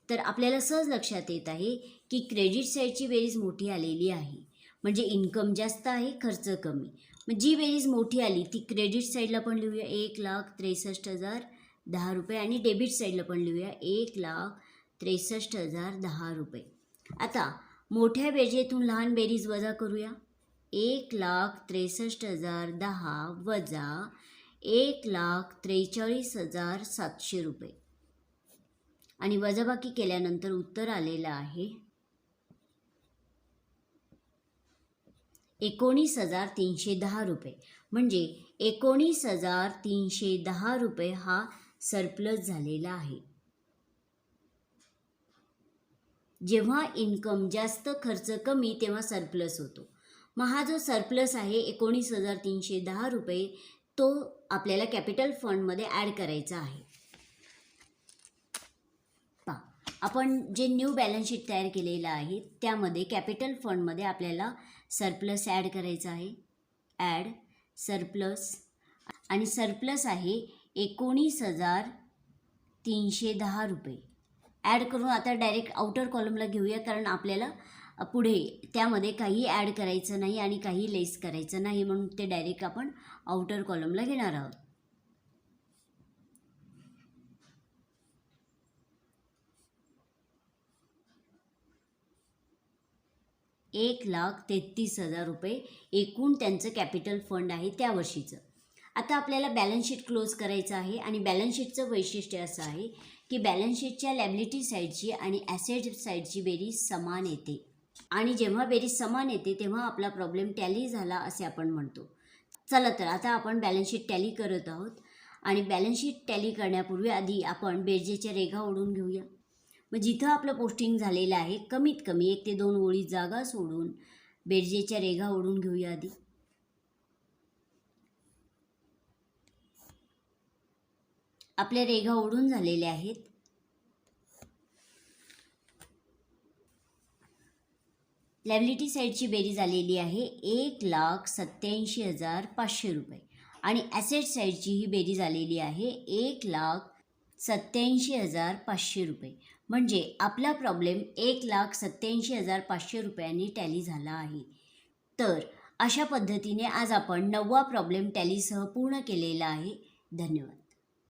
तर आपल्याला सहज लक्षात येत आहे की क्रेडिट साईडची बेरीज मोठी आलेली आहे. म्हणजे इन्कम जास्त आहे, खर्च कमी. मग जी बेरीज मोठी आली ती क्रेडिट साईडला पण लिहूया 1,63,010 रुपये आणि डेबिट साईडला पण लिहूया 1,63,010 रुपये. आता मोठ्या बेरजेतून लहान बेरीज वजा करूया. 1,63,010 वजा 1,43,700 रुपये आणि वजाबाकी केल्यानंतर उत्तर आलेलं आहे 19,310 रुपये. म्हणजे 19,310 रुपये हा सरप्लस झालेला आहे. जेव्हा इन्कम जास्त खर्च कमी तेव्हा सरप्लस होतो. मग हा जो सरप्लस आहे 19,310 रुपये तो आपल्याला कॅपिटल फंडमध्ये ॲड करायचा आहे. आपण जे न्यू बॅलन्स शीट तयार केलेलं आहे त्यामध्ये कॅपिटल फंडमध्ये आपल्याला सरप्लस ॲड करायचं आहे. ॲड सरप्लस आणि सरप्लस आहे 19,310 रुपये. ॲड करून आता डायरेक्ट आउटर कॉलमला घेऊया, कारण आपल्याला पुढे त्यामध्ये काही ॲड करायचं नाही आणि काही लेस करायचं नाही, म्हणून ते डायरेक्ट आपण आउटर कॉलमला घेणार आहोत. ₹1,33,000 रुपये एकूण त्यांचं कॅपिटल फंड आहे त्या वर्षीचं. आता आपल्याला बॅलन्स शीट क्लोज करायचं आहे आणि बॅलन्स शीटचं वैशिष्ट्य असं आहे की बॅलन्स शीटच्या लॅबिलिटी साईडची आणि ॲसेट साईडची बेरीज समान येते आणि जेव्हा बेरीज समान येते तेव्हा आपला प्रॉब्लेम टॅली झाला असे आपण म्हणतो. चला तर आता आपण बॅलन्स शीट टॅली करत आहोत आणि बॅलन्स शीट टॅली करण्यापूर्वी आधी आपण बेरजेच्या रेघा ओढून घेऊया. मग जिथं आपलं पोस्टिंग झालेलं आहे कमीत कमी 1 ते 2 ओळी जागा सोडून बेरजेच्या रेघा ओढून घेऊया. आधी आपल्या रेघा ओढून झालेल्या आहेत. लॅबिलिटी साईडची बेरीज आलेली आहे 1,87,500 रुपये आणि ॲसेट साईडची ही बेरीज आलेली आहे 1,87,500 रुपये. म्हणजे आपला प्रॉब्लेम 1,87,500 रुपयांनी टॅली झाला आहे. तर अशा पद्धतीने आज आपण 9वा प्रॉब्लेम टॅलीसह पूर्ण केलेला आहे. धन्यवाद.